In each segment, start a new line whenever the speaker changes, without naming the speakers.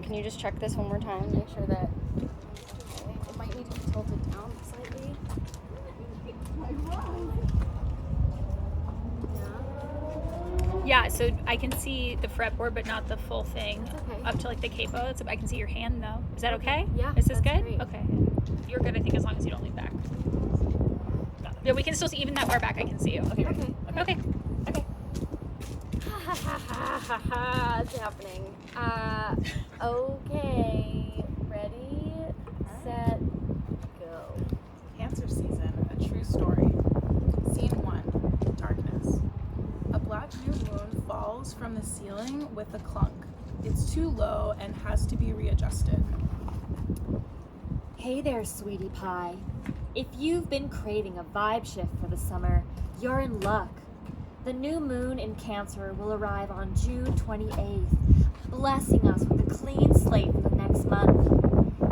Can you just check this one more time? Make sure that it might need to be tilted down slightly.
Yeah, so I can see the fretboard, but not the full thing.
Okay.
Up to like the capo. I can see your hand though. Is that okay?
Yeah.
Is this
that's
good?
Great.
Okay. You're good, I think, as long as you don't lean back. Yeah, we can still see, even that far back, I can see you. Okay.
Okay.
Okay.
Okay. Ha ha ha ha ha! It's happening. Okay. Ready, set, go.
Cancer season, a true story. Scene 1, darkness. A black new moon falls from the ceiling with a clunk. It's too low and has to be readjusted.
Hey there, sweetie pie. If you've been craving a vibe shift for the summer, you're in luck. The new moon in Cancer will arrive on June 28th, blessing us with a clean slate for the next month.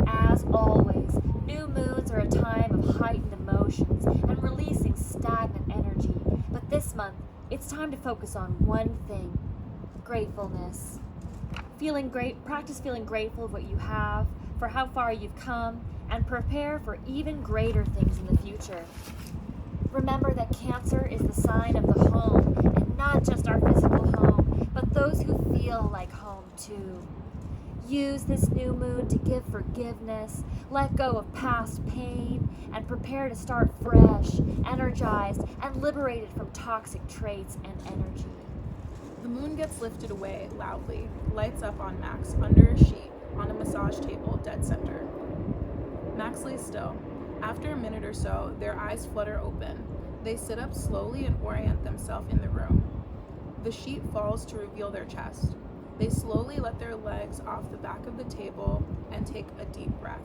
As always, new moons are a time of heightened emotions and releasing stagnant energy. But this month, it's time to focus on one thing: gratefulness. Practice feeling grateful of what you have, for how far you've come, and prepare for even greater things in the future. Remember that Cancer is the sign of the home, and not just our physical home, but those who feel like home too. Use this new moon to give forgiveness, let go of past pain, and prepare to start fresh, energized, and liberated from toxic traits and energy.
The moon gets lifted away loudly, lights up on Max under a sheet on a massage table dead center. Max lays still. After a minute or so, their eyes flutter open. They sit up slowly and orient themselves in the room. The sheet falls to reveal their chest. They slowly let their legs off the back of the table and take a deep breath.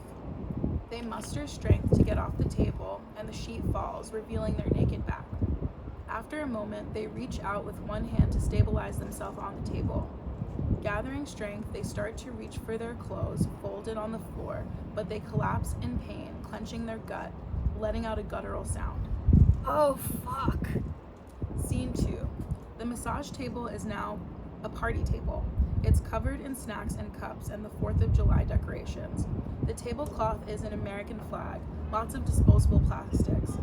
They muster strength to get off the table, and the sheet falls, revealing their naked back. After a moment, they reach out with one hand to stabilize themselves on the table. Gathering strength, they start to reach for their clothes folded on the floor, but they collapse in pain, clenching their gut, letting out a guttural sound.
Oh, fuck.
Scene 2. The massage table is now a party table. It's covered in snacks and cups and the 4th of July decorations. The tablecloth is an American flag, lots of disposable plastics.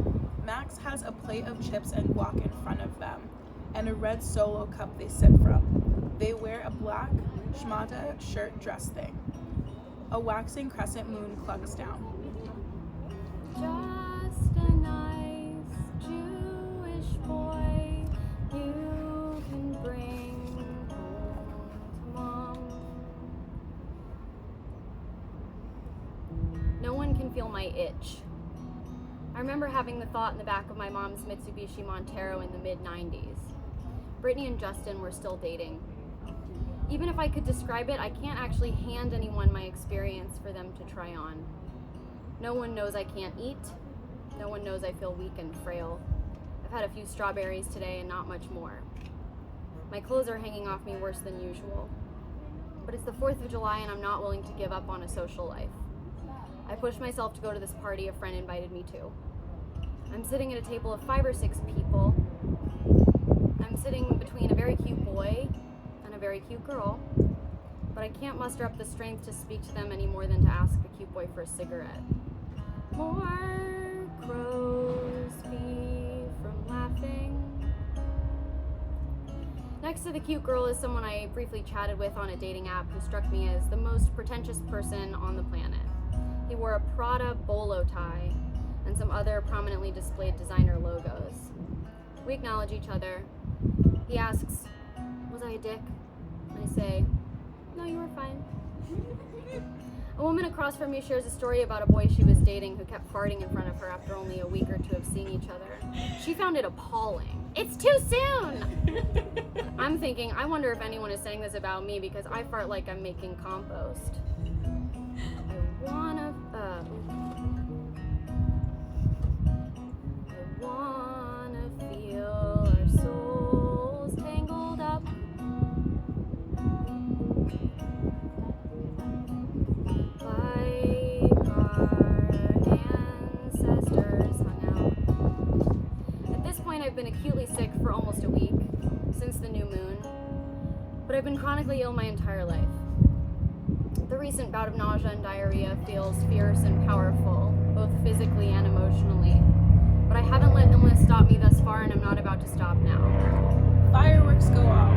Max has a plate of chips and guac in front of them, and a red Solo cup they sip from. They wear a black schmata shirt dress thing. A waxing crescent moon clugs down.
Just a nice Jewish boy you can bring home to mom. No one can feel my itch. I remember having the thought in the back of my mom's Mitsubishi Montero in the mid-90s. Brittany and Justin were still dating. Even if I could describe it, I can't actually hand anyone my experience for them to try on. No one knows I can't eat. No one knows I feel weak and frail. I've had a few strawberries today and not much more. My clothes are hanging off me worse than usual. But it's the 4th of July and I'm not willing to give up on a social life. I pushed myself to go to this party a friend invited me to. I'm sitting at a table of 5 or 6 people. I'm sitting between a very cute boy and a very cute girl, but I can't muster up the strength to speak to them any more than to ask the cute boy for a cigarette. More crows me from laughing. Next to the cute girl is someone I briefly chatted with on a dating app who struck me as the most pretentious person on the planet. He wore a Prada bolo tie and some other prominently displayed designer logos. We acknowledge each other. He asks, "Was I a dick?" I say, "No, you were fine." A woman across from me shares a story about a boy she was dating who kept farting in front of her after only a week or 2 of seeing each other. She found it appalling. It's too soon! I'm thinking, I wonder if anyone is saying this about me because I fart like I'm making compost. I wanna feel our souls tangled up. Like our ancestors hung out. At this point, I've been acutely sick for almost a week, since the new moon, but I've been chronically ill my entire life. The recent bout of nausea and diarrhea feels fierce and powerful, both physically and emotionally. But I haven't let illness stop me thus far, and I'm not about to stop now.
Fireworks go off.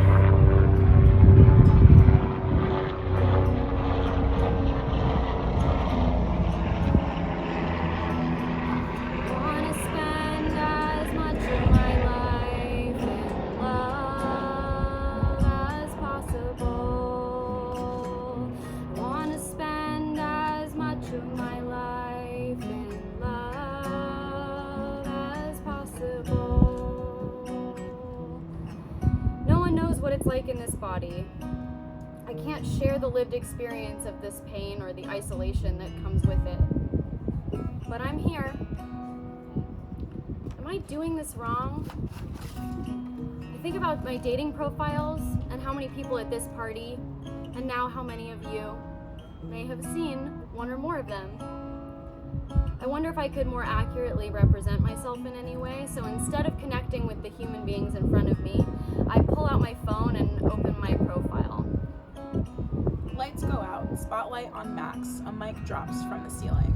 Wanna spend as much of my life in love as possible. Wanna spend as much of my life in love as possible. No one knows what it's like in this body. I can't share the lived experience of this pain or the isolation that comes with it. But I'm here. Am I doing this wrong? I think about my dating profiles and how many people at this party, and now how many of you may have seen one or more of them. I wonder if I could more accurately represent myself in any way, so instead of connecting with the human beings in front of me, I pull out my phone and open my profile.
Lights go out. Spotlight on Max. A mic drops from the ceiling.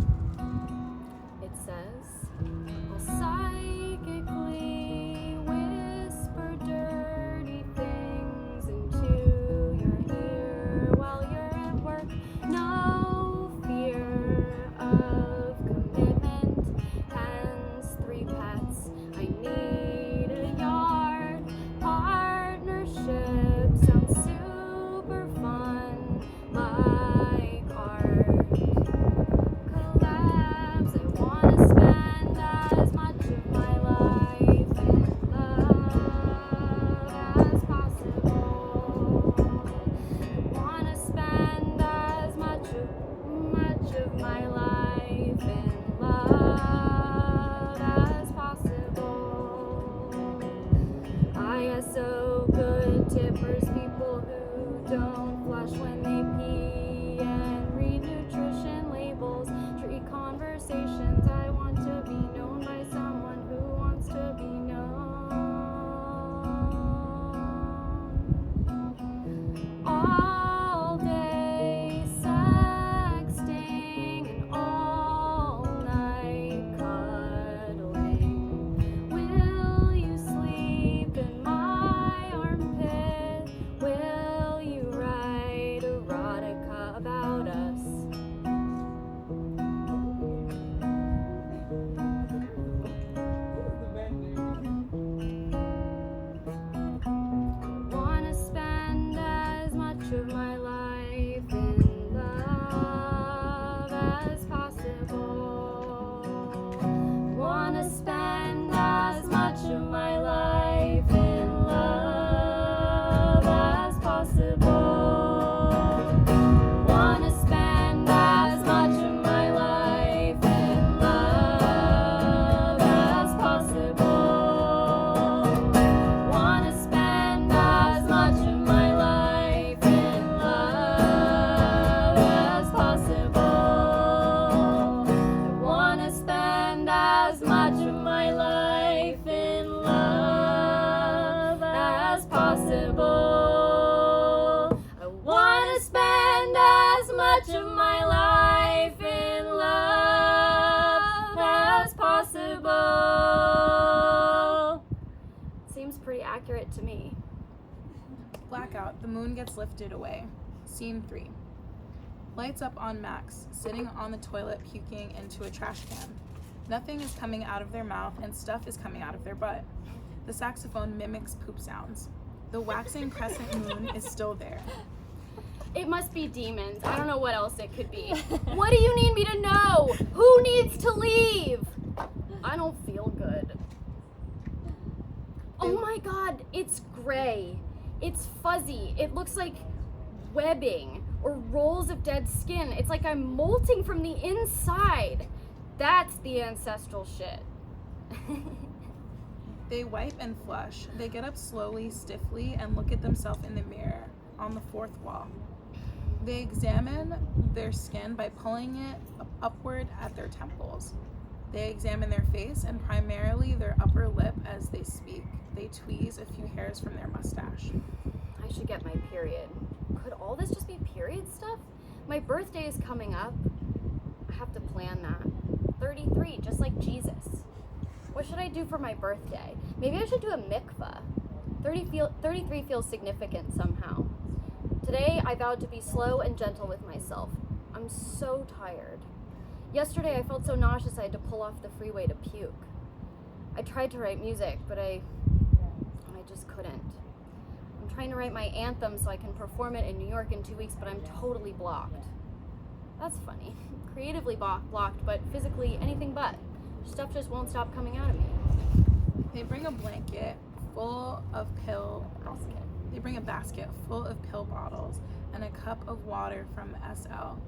It says, I'll psychically whisper dirty things into your ear while you're at work. No fear of commitment, hence 3 pets. I need a yard. Partnership sounds super fun, like art. Collabs, I wanna spend as much of my life in love as possible. I wanna spend as much of my life in love as possible. ISO good tippers, people who don't flush when they pee and read nutrition labels, treat conversations. I want to be known by someone who wants to be known. All day sexting and all night cuddling. Will you sleep in my armpit? Will you write erotica about us? Wanna spend as much of my life in love as possible. Wanna spend as much of my life in love as possible. Wanna spend as much of my life in love as possible. Wanna spend as much of my life in love as possible. I wanna spend as much of my life in love as possible. I wanna spend as much of my life in love as possible. Seems pretty accurate to me.
Blackout. The moon gets lifted away. Scene 3. Lights up on Max, sitting on the toilet puking into a trash can. Nothing is coming out of their mouth and stuff is coming out of their butt. The saxophone mimics poop sounds. The waxing crescent moon is still there.
It must be demons. I don't know what else it could be. What do you need me to know? Who needs to leave? I don't feel good. Oh my god, it's gray. It's fuzzy. It looks like webbing or rolls of dead skin. It's like I'm molting from the inside. That's the ancestral shit.
They wipe and flush. They get up slowly, stiffly, and look at themselves in the mirror on the 4th wall. They examine their skin by pulling it upward at their temples. They examine their face and primarily their upper lip as they speak. They tweeze a few hairs from their mustache.
I should get my period. Could all this just be period stuff? My birthday is coming up. I have to plan that. 33, just like Jesus. What should I do for my birthday? Maybe I should do a mikvah. 33 feels significant somehow. Today, I vowed to be slow and gentle with myself. I'm so tired. Yesterday, I felt so nauseous I had to pull off the freeway to puke. I tried to write music, but I just couldn't. I'm trying to write my anthem so I can perform it in New York in 2 weeks, but I'm totally blocked. That's funny. Creatively blocked, but physically anything but. Stuff just won't stop coming out of me.
They bring a blanket full of pill
Basket.
They bring a basket full of pill bottles and a cup of water from SL.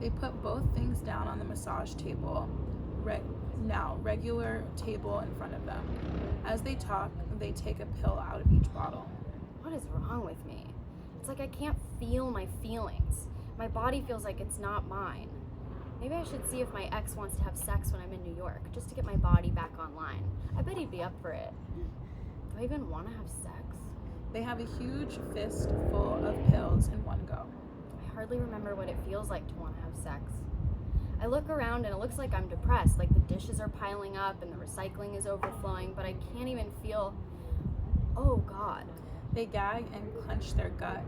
They put both things down on the massage table, regular table in front of them. As they talk, they take a pill out of each bottle.
What is wrong with me? It's like I can't feel my feelings. My body feels like it's not mine. Maybe I should see if my ex wants to have sex when I'm in New York, just to get my body back online. I bet he'd be up for it. Do I even want to have sex?
They have a huge fist full of pills in one go.
I hardly remember what it feels like to want to have sex. I look around and it looks like I'm depressed, like the dishes are piling up and the recycling is overflowing, but I can't even feel, oh God.
They gag and clench their gut.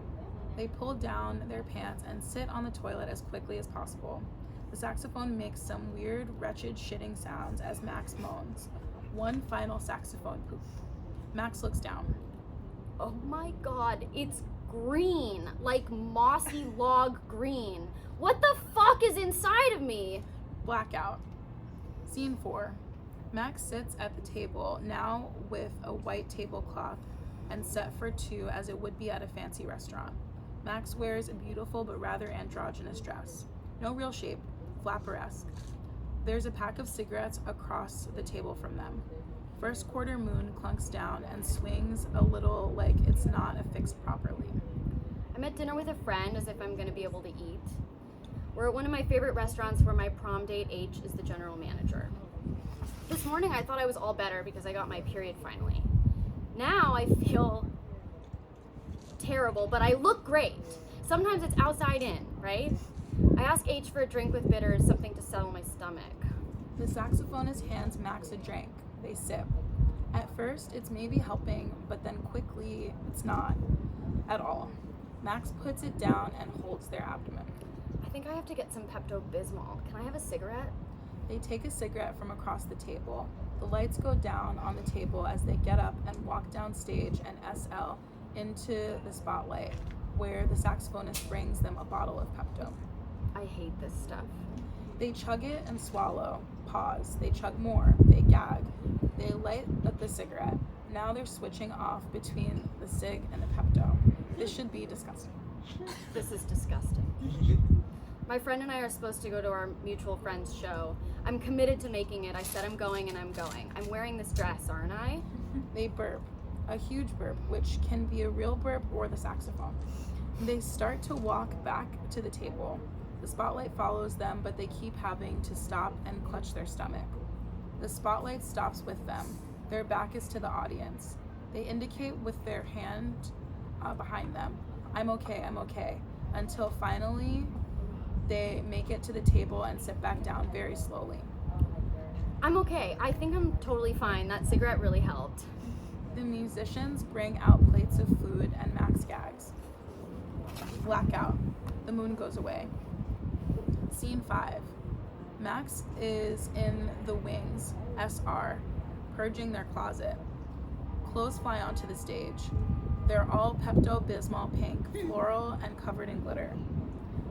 They pull down their pants and sit on the toilet as quickly as possible. The saxophone makes some weird, wretched shitting sounds as Max moans. One final saxophone poop. Max looks down.
Oh my God, it's green, like mossy log green. What the fuck is inside of me?
Blackout. Scene 4. Max sits at the table, now with a white tablecloth and set for two as it would be at a fancy restaurant. Max wears a beautiful but rather androgynous dress. No real shape, flapper-esque. There's a pack of cigarettes across the table from them. First quarter moon clunks down and swings a little like it's not affixed properly.
I'm at dinner with a friend as if I'm gonna be able to eat. We're at one of my favorite restaurants where my prom date H is the general manager. This morning I thought I was all better because I got my period finally. Now I feel terrible, but I look great. Sometimes it's outside in, right? I ask H for a drink with bitters, something to settle my stomach.
The saxophonist hands Max a drink. They sip. At first, it's maybe helping, but then quickly, it's not at all. Max puts it down and holds their abdomen.
I think I have to get some Pepto-Bismol. Can I have a cigarette?
They take a cigarette from across the table. The lights go down on the table as they get up and walk down stage and SL into the spotlight, where the saxophonist brings them a bottle of Pepto.
I hate this stuff.
They chug it and swallow. Pause. They chug more. They gag. They light up the cigarette. Now they're switching off between the cig and the Pepto. This should be disgusting.
This is disgusting. My friend and I are supposed to go to our mutual friend's show. I'm committed to making it. I said I'm going and I'm going. I'm wearing this dress, aren't I?
They burp. A huge burp, which can be a real burp or the saxophone. They start to walk back to the table. The spotlight follows them, but they keep having to stop and clutch their stomach. The spotlight stops with them. Their back is to the audience. They indicate with their hand behind them, I'm okay, until finally they make it to the table and sit back down very slowly.
I'm okay. I think I'm totally fine. That cigarette really helped.
The musicians bring out plates of food and Max gags. Blackout. The moon goes away. Scene 5. Max is in the wings, SR, purging their closet. Clothes fly onto the stage. They're all Pepto-Bismol pink, floral, and covered in glitter.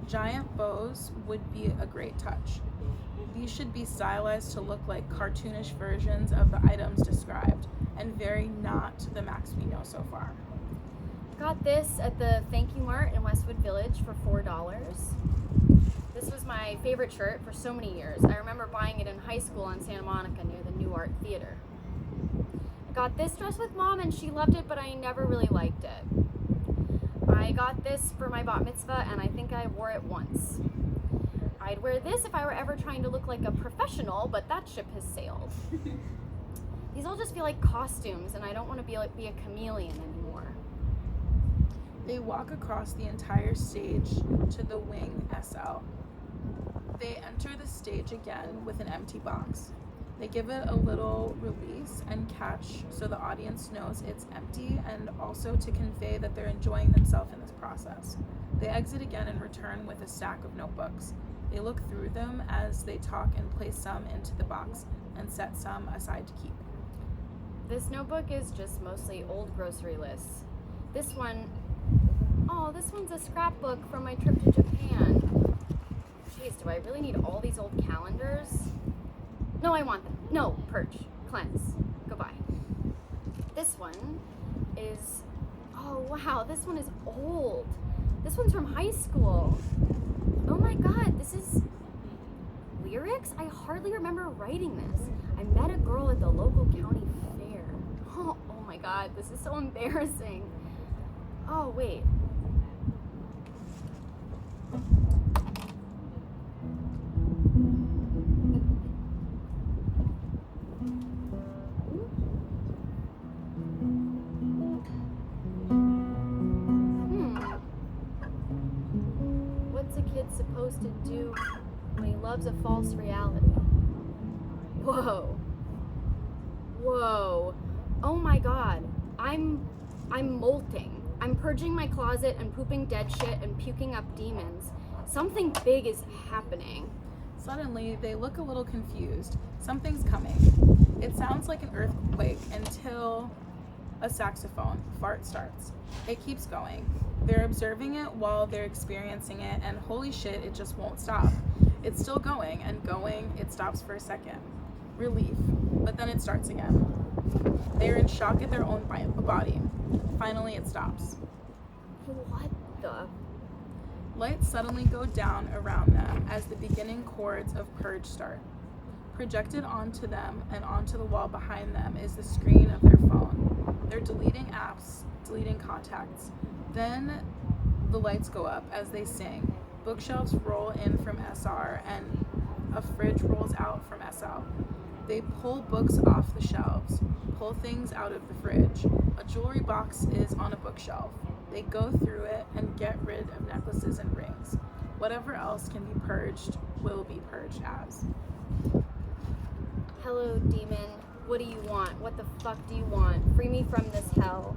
Giant bows would be a great touch. These should be stylized to look like cartoonish versions of the items described, and very not the Max we know so far.
Got this at the Thank You Mart in Westwood Village for $4. This was my favorite shirt for so many years. I remember buying it in high school in Santa Monica near the New Art Theater. I got this dress with Mom and she loved it, but I never really liked it. I got this for my bat mitzvah and I think I wore it once. I'd wear this if I were ever trying to look like a professional, but that ship has sailed. These all just feel like costumes and I don't want to be a chameleon anymore.
They walk across the entire stage to the wing SL. They enter the stage again with an empty box. They give it a little release and catch so the audience knows it's empty, and also to convey that they're enjoying themselves in this process. They exit again and return with a stack of notebooks. They look through them as they talk and place some into the box and set some aside to keep.
This notebook is just mostly old grocery lists. This one's a scrapbook from my trip to Japan. Jeez, do I really need all these old calendars? No, I want them. No, purge, cleanse, goodbye. This one is, oh wow, this one is old. This one's from high school. Oh my god, this is lyrics? I hardly remember writing this. I met a girl at the local county fair. Oh my god, this is so embarrassing. Oh, wait. What's a kid supposed to do when he loves a false reality? Whoa. Whoa. Oh my god. I'm molting. I'm purging my closet and pooping dead shit and puking up demons. Something big is happening.
Suddenly, they look a little confused. Something's coming. It sounds like an earthquake until a saxophone fart starts. It keeps going. They're observing it while they're experiencing it, and holy shit, it just won't stop. It's still going and going. It stops for a second. Relief. But then it starts again. They're in shock at their own body. Finally, it stops.
What the?
Lights suddenly go down around them as the beginning chords of Purge start. Projected onto them and onto the wall behind them is the screen of their phone. They're deleting apps, deleting contacts. Then the lights go up as they sing. Bookshelves roll in from SR and a fridge rolls out from SL. They pull books off the shelves, pull things out of the fridge. A jewelry box is on a bookshelf. They go through it and get rid of necklaces and rings. Whatever else can be purged will be purged as.
Hello, demon. What do you want? What the fuck do you want? Free me from this hell.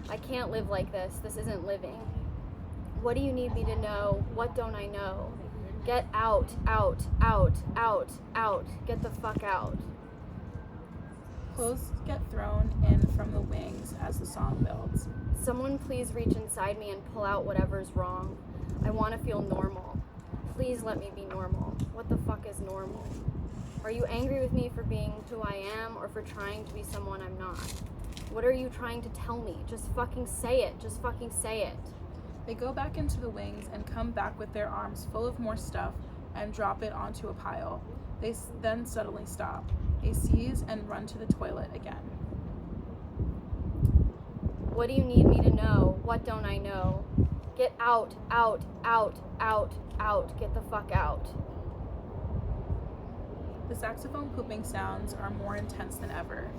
I can't live like this. This isn't living. What do you need me to know? What don't I know? Get out, out, out, out, out. Get the fuck out.
Clothes get thrown in from the wings as the song builds.
Someone please reach inside me and pull out whatever's wrong. I want to feel normal. Please let me be normal. What the fuck is normal? Are you angry with me for being who I am or for trying to be someone I'm not? What are you trying to tell me? Just fucking say it. Just fucking say it.
They go back into the wings and come back with their arms full of more stuff and drop it onto a pile. They then suddenly stop. They seize and run to the toilet again.
What do you need me to know? What don't I know? Get out, out, out, out, out. Get the fuck out.
The saxophone pooping sounds are more intense than ever.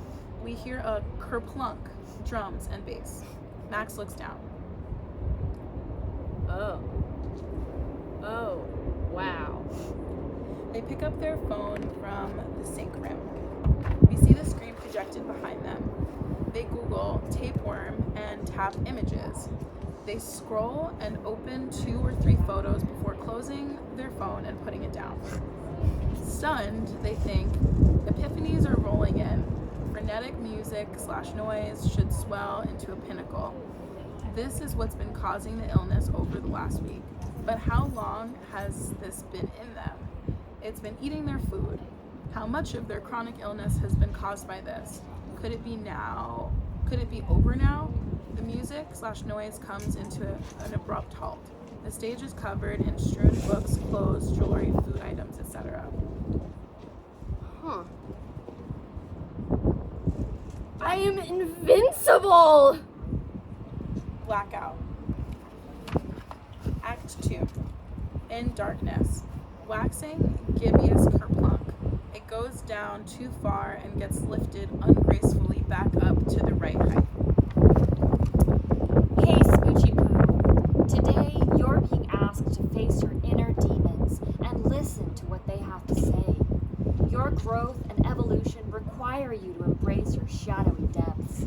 We hear a kerplunk, drums, and bass. Max looks down.
Oh, wow.
They pick up their phone from the sink rim. We see the screen projected behind them. They Google tapeworm and tap images. They scroll and open 2 or 3 photos before closing their phone and putting it down. Stunned, they think, epiphanies are rolling in. Frenetic music/noise should swell into a pinnacle. This is what's been causing the illness over the last week. But how long has this been in them? It's been eating their food. How much of their chronic illness has been caused by this? Could it be now? Could it be over now? The music/noise comes into an abrupt halt. The stage is covered in strewn books, clothes, jewelry, food items, etc.
Huh. I am invincible!
Blackout. Act 2. In darkness. Waxing gibbous kerplunk. It goes down too far and gets lifted ungracefully back up to the right height.
Hey, Smoochy Poo. listen to what they have to say. Your growth and evolution require you to embrace your shadowy depths.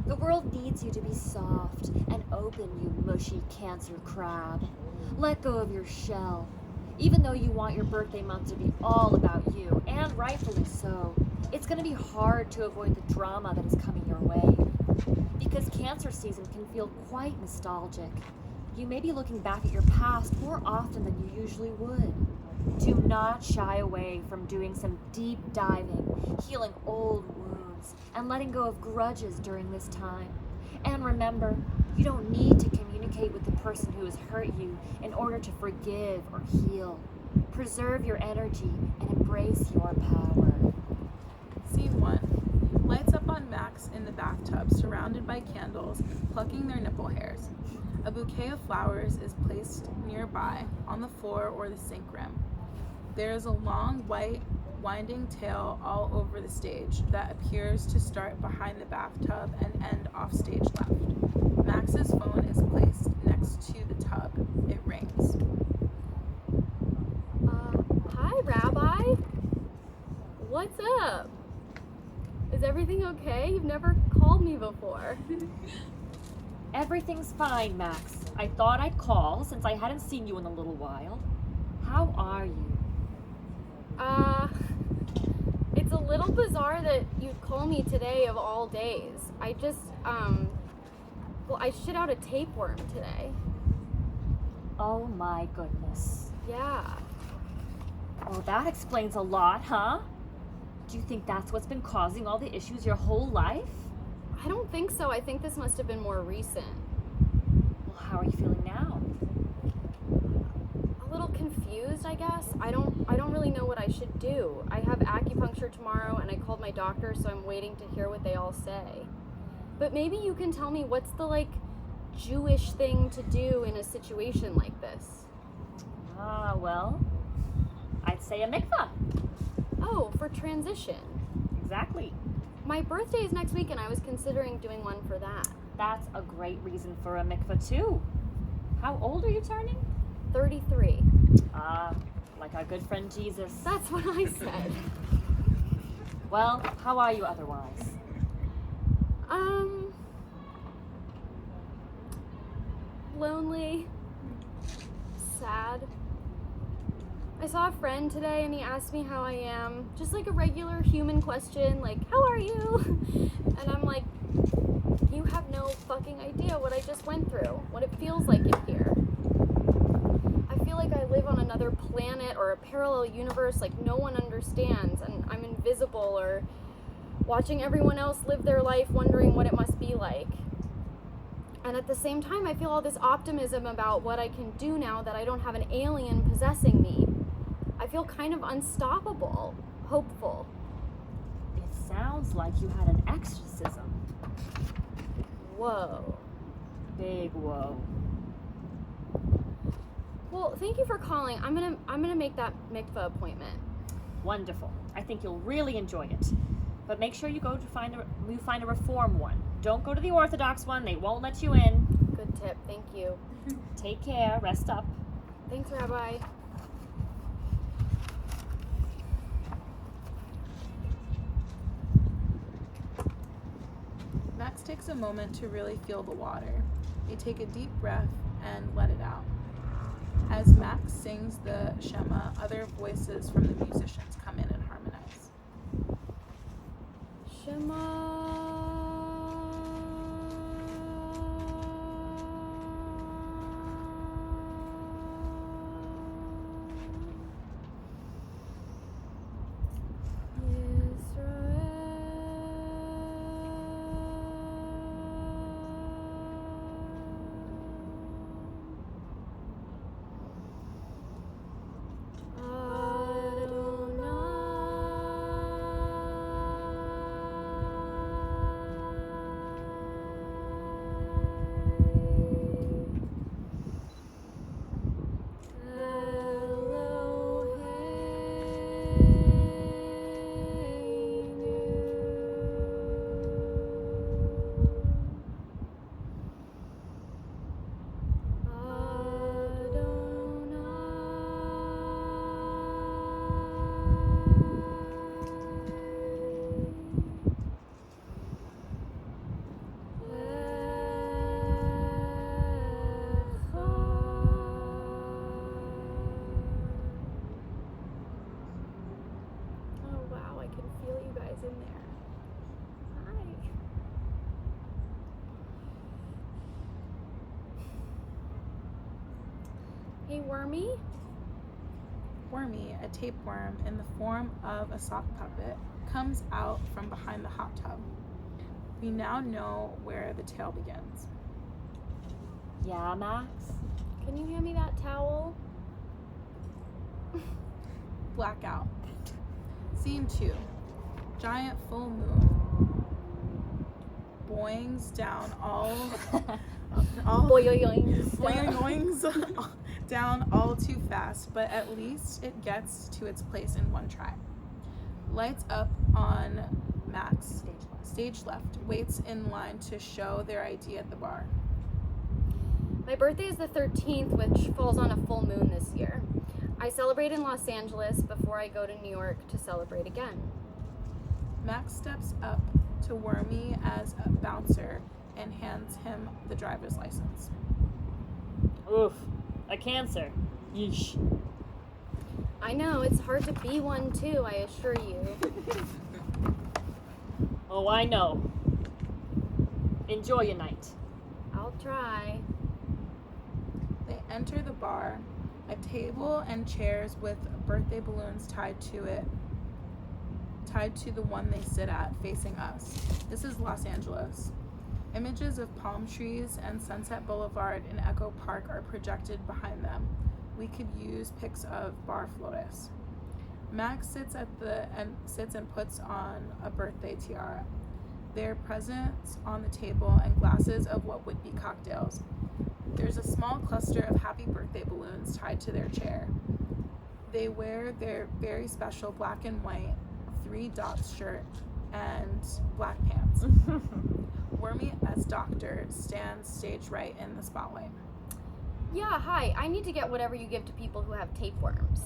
The world needs you to be soft and open, you mushy Cancer crab. Let go of your shell. Even though you want your birthday month to be all about you, and rightfully so, it's going to be hard to avoid the drama that is coming your way. Because Cancer season can feel quite nostalgic. You may be looking back at your past more often than you usually would. Do not shy away from doing some deep diving, healing old wounds, and letting go of grudges during this time. And remember, you don't need to communicate with the person who has hurt you in order to forgive or heal. Preserve your energy and embrace your power.
Scene 1. Lights up on Max in the bathtub, surrounded by candles, plucking their nipple hairs. A bouquet of flowers is placed nearby, on the floor or the sink rim. There is a long, white, winding tail all over the stage that appears to start behind the bathtub and end off stage left. Max's phone is placed next to the tub. It rings.
Hi, Rabbi. What's up? Is everything okay? You've never called me before.
Everything's fine, Max. I thought I'd call since I hadn't seen you in a little while. How are you?
It's a little bizarre that you'd call me today of all days. I just, I shit out a tapeworm today.
Oh my goodness.
Yeah.
Well, that explains a lot, huh? Do you think that's what's been causing all the issues your whole life?
I don't think so. I think this must have been more recent.
Well, how are you feeling now?
A little confused, I guess. I don't really know what I should do. I have acupuncture tomorrow and I called my doctor, so I'm waiting to hear what they all say. But maybe you can tell me what's the Jewish thing to do in a situation like this.
Well, I'd say a mikvah.
Oh, for transition.
Exactly.
My birthday is next week and I was considering doing one for that.
That's a great reason for a mikvah too. How old are you turning?
33.
Like our good friend Jesus.
That's what I said.
Well, how are you otherwise?
Lonely. Sad. I saw a friend today and he asked me how I am. Just like a regular human question, like, how are you? And I'm like, you have no fucking idea what I just went through, what it feels like in here. I feel like I live on another planet or a parallel universe like no one understands, and I'm invisible, or watching everyone else live their life wondering what it must be like. And at the same time, I feel all this optimism about what I can do now that I don't have an alien possessing me. I feel kind of unstoppable, hopeful.
It sounds like you had an exorcism.
Whoa.
Big whoa.
Well, thank you for calling. I'm gonna make that mikvah appointment.
Wonderful. I think you'll really enjoy it. But make sure you find a reform one. Don't go to the Orthodox one. They won't let you in.
Good tip. Thank you.
Take care. Rest up.
Thanks, Rabbi.
Max takes a moment to really feel the water. They take a deep breath and let it out. As Max sings the Shema, other voices from the musicians come in and harmonize.
Shema. Wormy?
Wormy, a tapeworm in the form of a sock puppet, comes out from behind the hot tub. We now know where the tale begins.
Yeah, Max?
Can you hand me that towel?
Blackout. Scene 2. Giant full moon boings down all
Boing.
boings down all too fast, but at least it gets to its place in one try. Lights up on Max. Stage left. Waits in line to show their ID at the bar.
My birthday is the 13th, which falls on a full moon this year. I celebrate in Los Angeles before I go to New York to celebrate again.
Max steps up to Wormy as a bouncer and hands him the driver's license.
Oof, a cancer. Yeesh.
I know, it's hard to be one too, I assure you.
Oh, I know. Enjoy your night.
I'll try.
They enter the bar, a table and chairs with birthday balloons tied to the one they sit at, facing us. This is Los Angeles. Images of palm trees and Sunset Boulevard in Echo Park are projected behind them. We could use pics of Bar Flores. Max sits and puts on a birthday tiara. There are presents on the table and glasses of what would be cocktails. There's a small cluster of happy birthday balloons tied to their chair. They wear their very special black and white 3 dots shirt and black pants. Wormy as doctor stands stage right in the spotlight.
Yeah, hi, I need to get whatever you give to people who have tapeworms.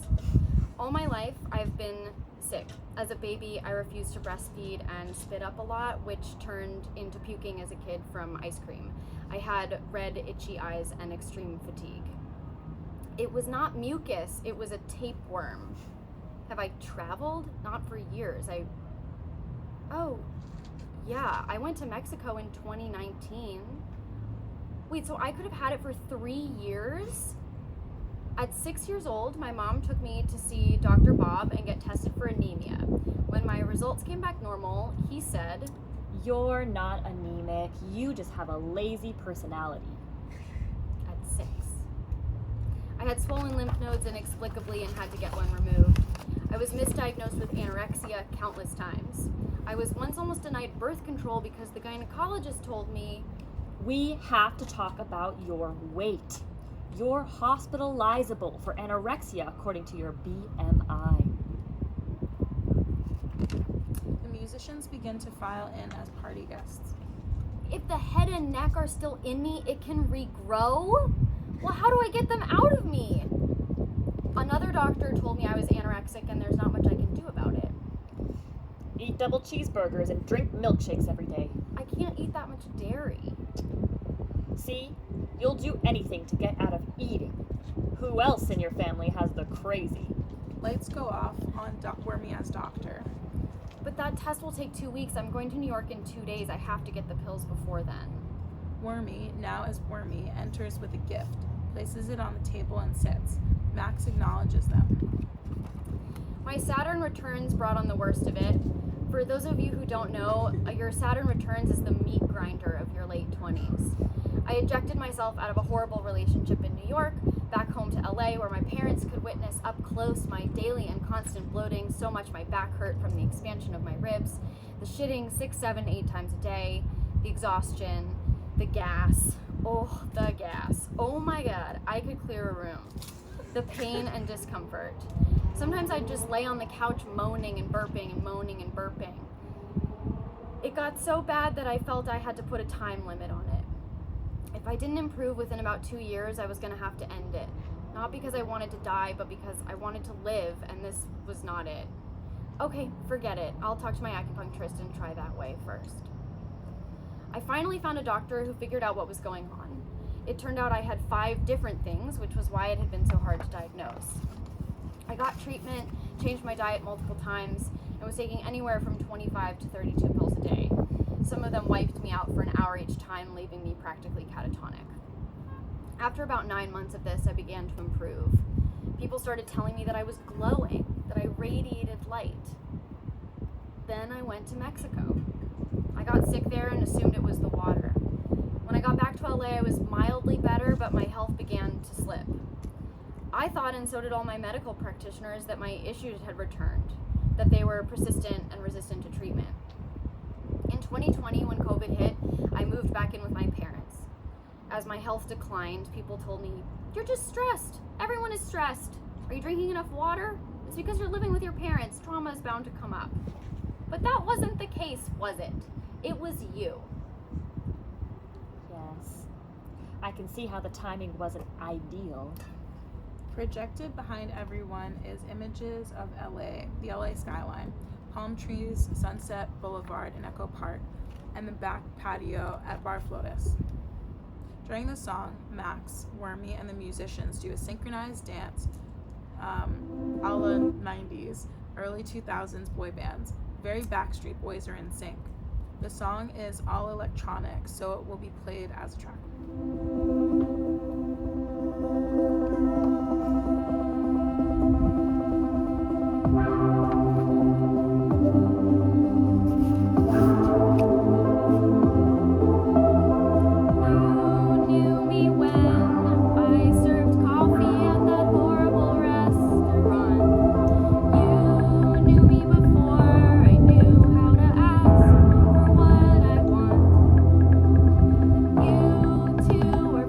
All my life, I've been sick. As a baby, I refused to breastfeed and spit up a lot, which turned into puking as a kid from ice cream. I had red, itchy eyes and extreme fatigue. It was not mucus, it was a tapeworm. Have I traveled? Not for years. Oh, yeah, I went to Mexico in 2019. Wait, so I could have had it for 3 years? At 6 years old, my mom took me to see Dr. Bob and get tested for anemia. When my results came back normal, he said,
You're not anemic. You just have a lazy personality.
at 6. I had swollen lymph nodes inexplicably and had to get one removed. I was misdiagnosed with anorexia countless times. I was once almost denied birth control because the gynecologist told me,
We have to talk about your weight. You're hospitalizable for anorexia according to your BMI.
The musicians begin to file in as party guests.
if the head and neck are still in me, it can regrow? Well, how do I get them out of me? Another doctor told me I was anorexic and there's not much I can do about it.
Eat double cheeseburgers and drink milkshakes every day.
I can't eat that much dairy.
See? You'll do anything to get out of eating. Who else in your family has the crazy?
Lights go off on Wormy as doctor.
But that test will take 2 weeks. I'm going to New York in 2 days. I have to get the pills before then.
Wormy, now as Wormy, enters with a gift, places it on the table and sits. Max acknowledges them.
My Saturn Returns brought on the worst of it. For those of you who don't know, your Saturn Returns is the meat grinder of your late 20s. I ejected myself out of a horrible relationship in New York, back home to LA, where my parents could witness up close my daily and constant bloating, so much my back hurt from the expansion of my ribs, the shitting 6, 7, 8 times a day, the exhaustion, the gas. Oh, the gas. Oh my God, I could clear a room. The pain and discomfort. Sometimes I'd just lay on the couch moaning and burping and moaning and burping. It got so bad that I felt I had to put a time limit on it. If I didn't improve within about 2 years, I was going to have to end it. Not because I wanted to die, but because I wanted to live, and this was not it. Okay, forget it. I'll talk to my acupuncturist and try that way first. I finally found a doctor who figured out what was going on. It turned out I had 5 different things, which was why it had been so hard to diagnose. I got treatment, changed my diet multiple times, and was taking anywhere from 25 to 32 pills a day. Some of them wiped me out for an hour each time, leaving me practically catatonic. After about 9 months of this, I began to improve. People started telling me that I was glowing, that I radiated light. Then I went to Mexico. I got sick there and assumed it was the water. When I got back to LA, I was mildly better, but my health began to slip. I thought, and so did all my medical practitioners, that my issues had returned, that they were persistent and resistant to treatment. In 2020, when COVID hit, I moved back in with my parents. As my health declined, people told me, "You're just stressed. Everyone is stressed. Are you drinking enough water? It's because you're living with your parents. Trauma is bound to come up." But that wasn't the case, was it? It was you.
Yes. I can see how the timing wasn't ideal.
Projected behind everyone is images of LA, the LA skyline, palm trees, Sunset Boulevard in Echo Park, and the back patio at Bar Flotus. During the song, Max, Wormy, and the musicians do a synchronized dance a la 90s, early 2000s boy bands. Very Backstreet Boys are in sync. The song is all electronic, so it will be played as a track.
You two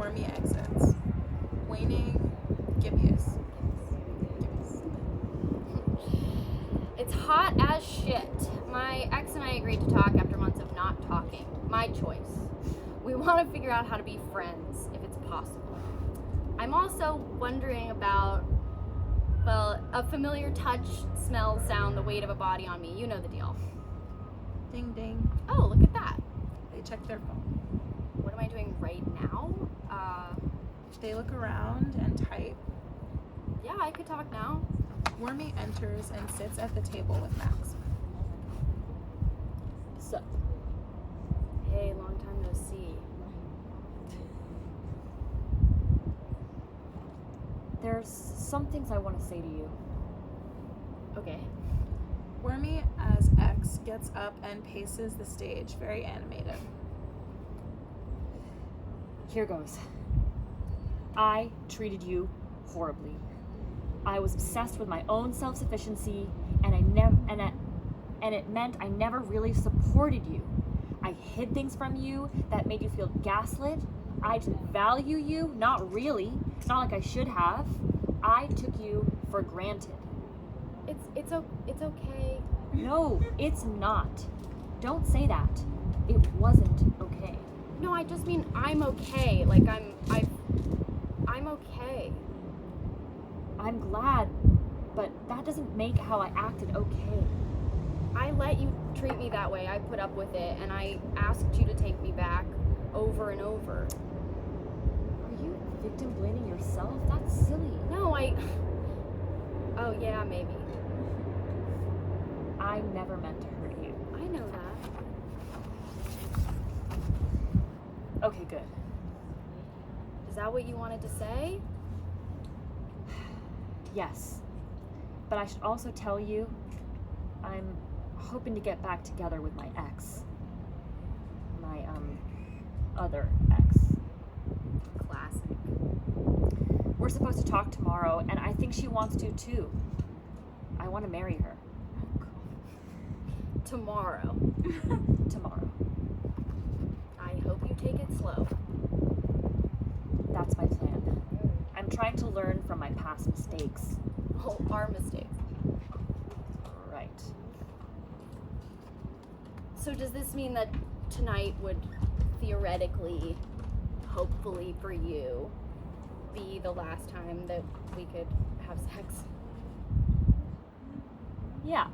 Wormy exits. Waning, Gibeus.
It's hot as shit. My ex and I agreed to talk after months of not talking. My choice. We want to figure out how to be friends, if it's possible. I'm also wondering about, well, a familiar touch, smell, sound, the weight of a body on me. You know the deal.
Ding ding.
Oh, look at that.
They check their phone.
What am I doing right now?
They look around and type.
Yeah, I could talk now.
Wormy enters and sits at the table with Max.
So,
Hey, long time no see.
there's some things I want to say to you.
Okay.
Wormy, as X, gets up and paces the stage, very animated.
Here goes. I treated you horribly. I was obsessed with my own self-sufficiency, and it meant I never really supported you. I hid things from you that made you feel gaslit. I didn't value you, not really, not like I should have. I took you for granted.
It's okay.
No, it's not. Don't say that. It wasn't okay.
No, I just mean I'm okay. Like I'm okay.
I'm glad, but that doesn't make how I acted okay.
I let you treat me that way. I put up with it, and I asked you to take me back over and over.
Are you victim blaming yourself? That's silly.
No, Oh yeah, maybe.
I never meant to hurt you.
I know that.
Okay, good.
Is that what you wanted to say?
Yes. But I should also tell you, I'm hoping to get back together with my ex. My, other ex.
Classic.
We're supposed to talk tomorrow, and I think she wants to too. I want to marry her.
Tomorrow.
Tomorrow.
I hope you take it slow.
That's my plan. I'm trying to learn from my past mistakes.
Oh, our mistakes.
Right.
So does this mean that tonight would theoretically, hopefully for you, be the last time that we could have sex?
Yeah.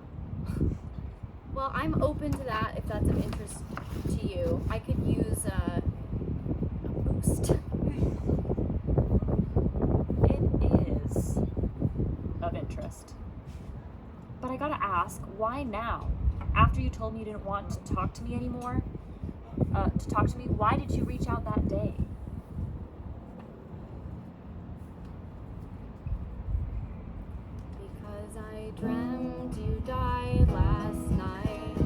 Well, I'm open to that if that's of interest to you. I could use a boost.
It is of interest. But I gotta ask, why now? After you told me you didn't want to talk to me anymore, why did you reach out that day?
Because I dreamt you died last night.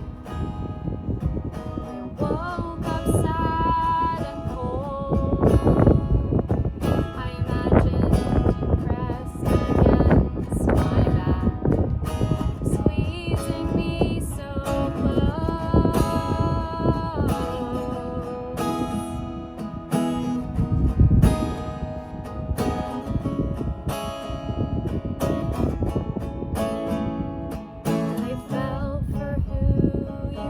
I woke up sad and cold. I imagined you pressed against my back, squeezing me so close. I fell for who you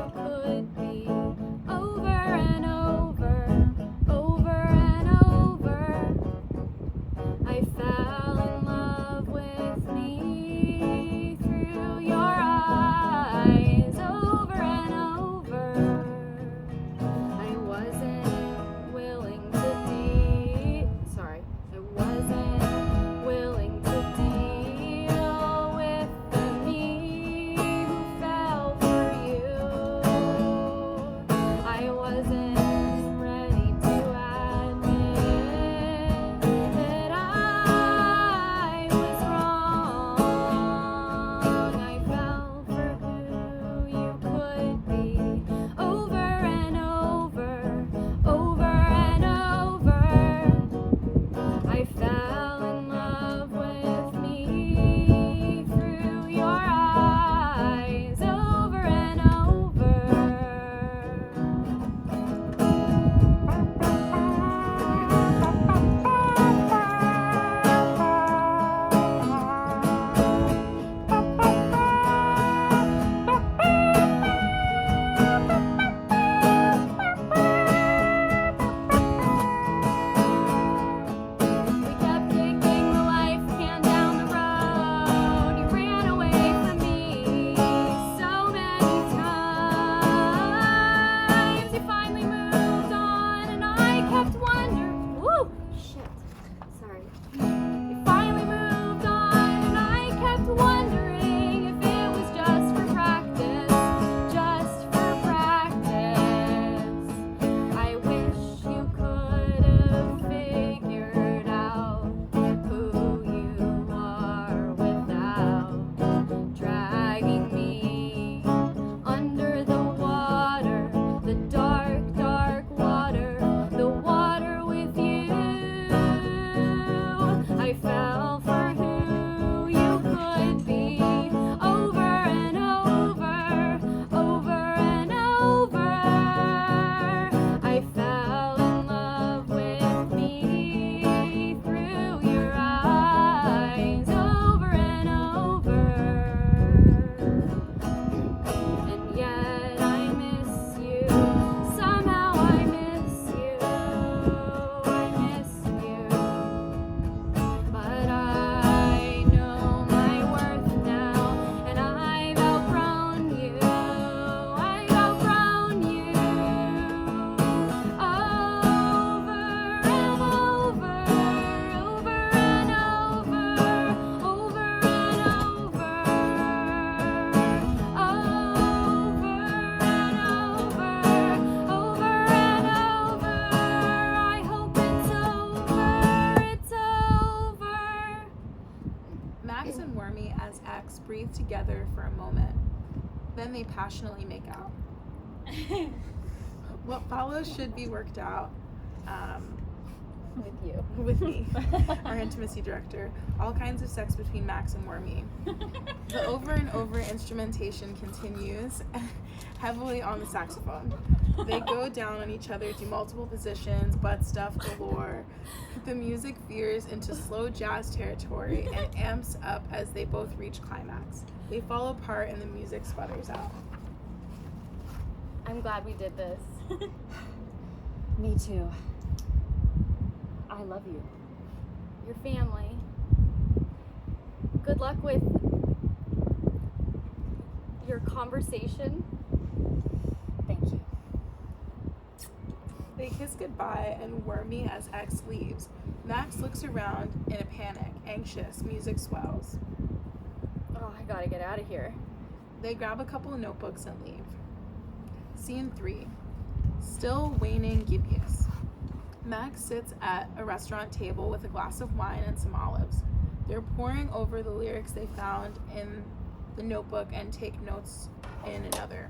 as X breathe together for a moment. Then they passionately make out. What follows should be worked out
With you.
with me, our intimacy director. All kinds of sex between Max and Wormy. The over and over instrumentation continues heavily on the saxophone. They go down on each other, do multiple positions, butt stuff galore. The music veers into slow jazz territory and amps up as they both reach climax. They fall apart and the music sputters out.
I'm glad we did this.
Me too. I love you.
Your family. Good luck with your conversation.
Thank you.
They kiss goodbye and Wormy as X leaves. Max looks around in a panic, anxious, music swells.
Oh, I gotta get out of here.
They grab a couple of notebooks and leave. Scene 3. Still waning gibbous. Max sits at a restaurant table with a glass of wine and some olives. They're poring over the lyrics they found in the notebook and take notes in another.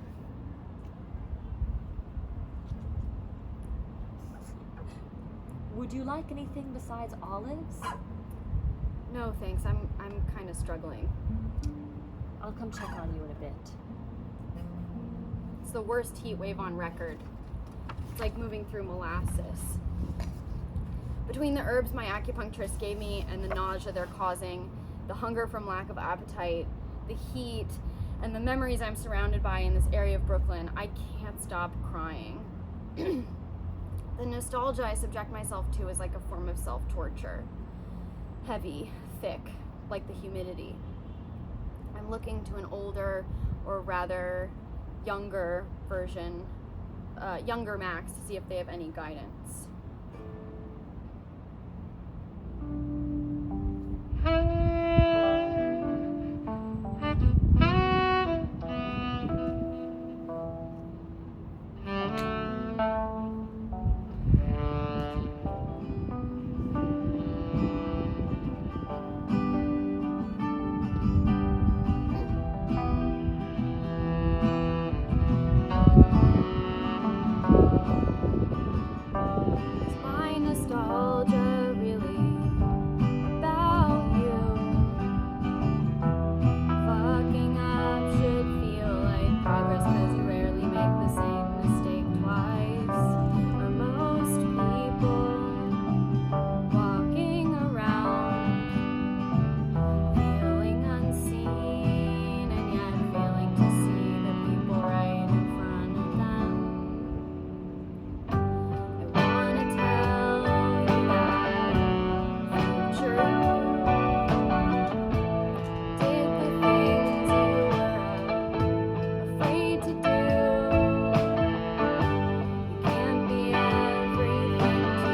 Would you like anything besides olives?
No, thanks. I'm kind of struggling.
I'll come check on you in a bit.
It's the worst heat wave on record. It's like moving through molasses. Between the herbs my acupuncturist gave me and the nausea they're causing, the hunger from lack of appetite, the heat, and the memories I'm surrounded by in this area of Brooklyn, I can't stop crying. The nostalgia I subject myself to is like a form of self-torture. Heavy, thick, like the humidity. I'm looking to an older, or rather younger version, younger Max, to see if they have any guidance. Is my nostalgia really about you? Fucking up should feel like progress, 'cause you rarely make the same mistake twice. Are most people walking around feeling unseen and yet failing to see the people right in front of them? I wanna tell you that future did the things you were afraid to do. You can't be everything to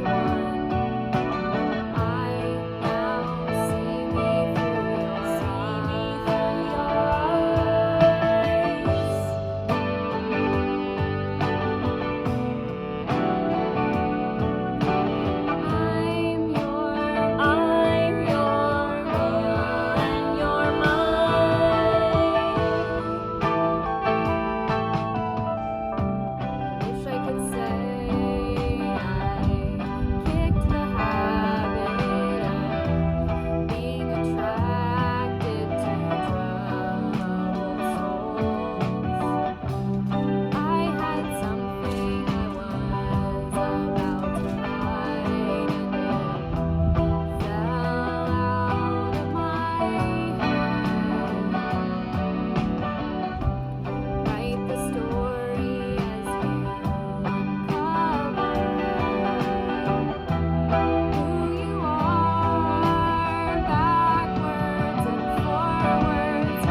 everyone. I now see me through your I'm your will and you're mine. Wish I could say I kicked the habit of being attracted to troubled souls. I had something I was about to write and it fell out of my head. Write the story as you uncover who you are, backwards and forwards,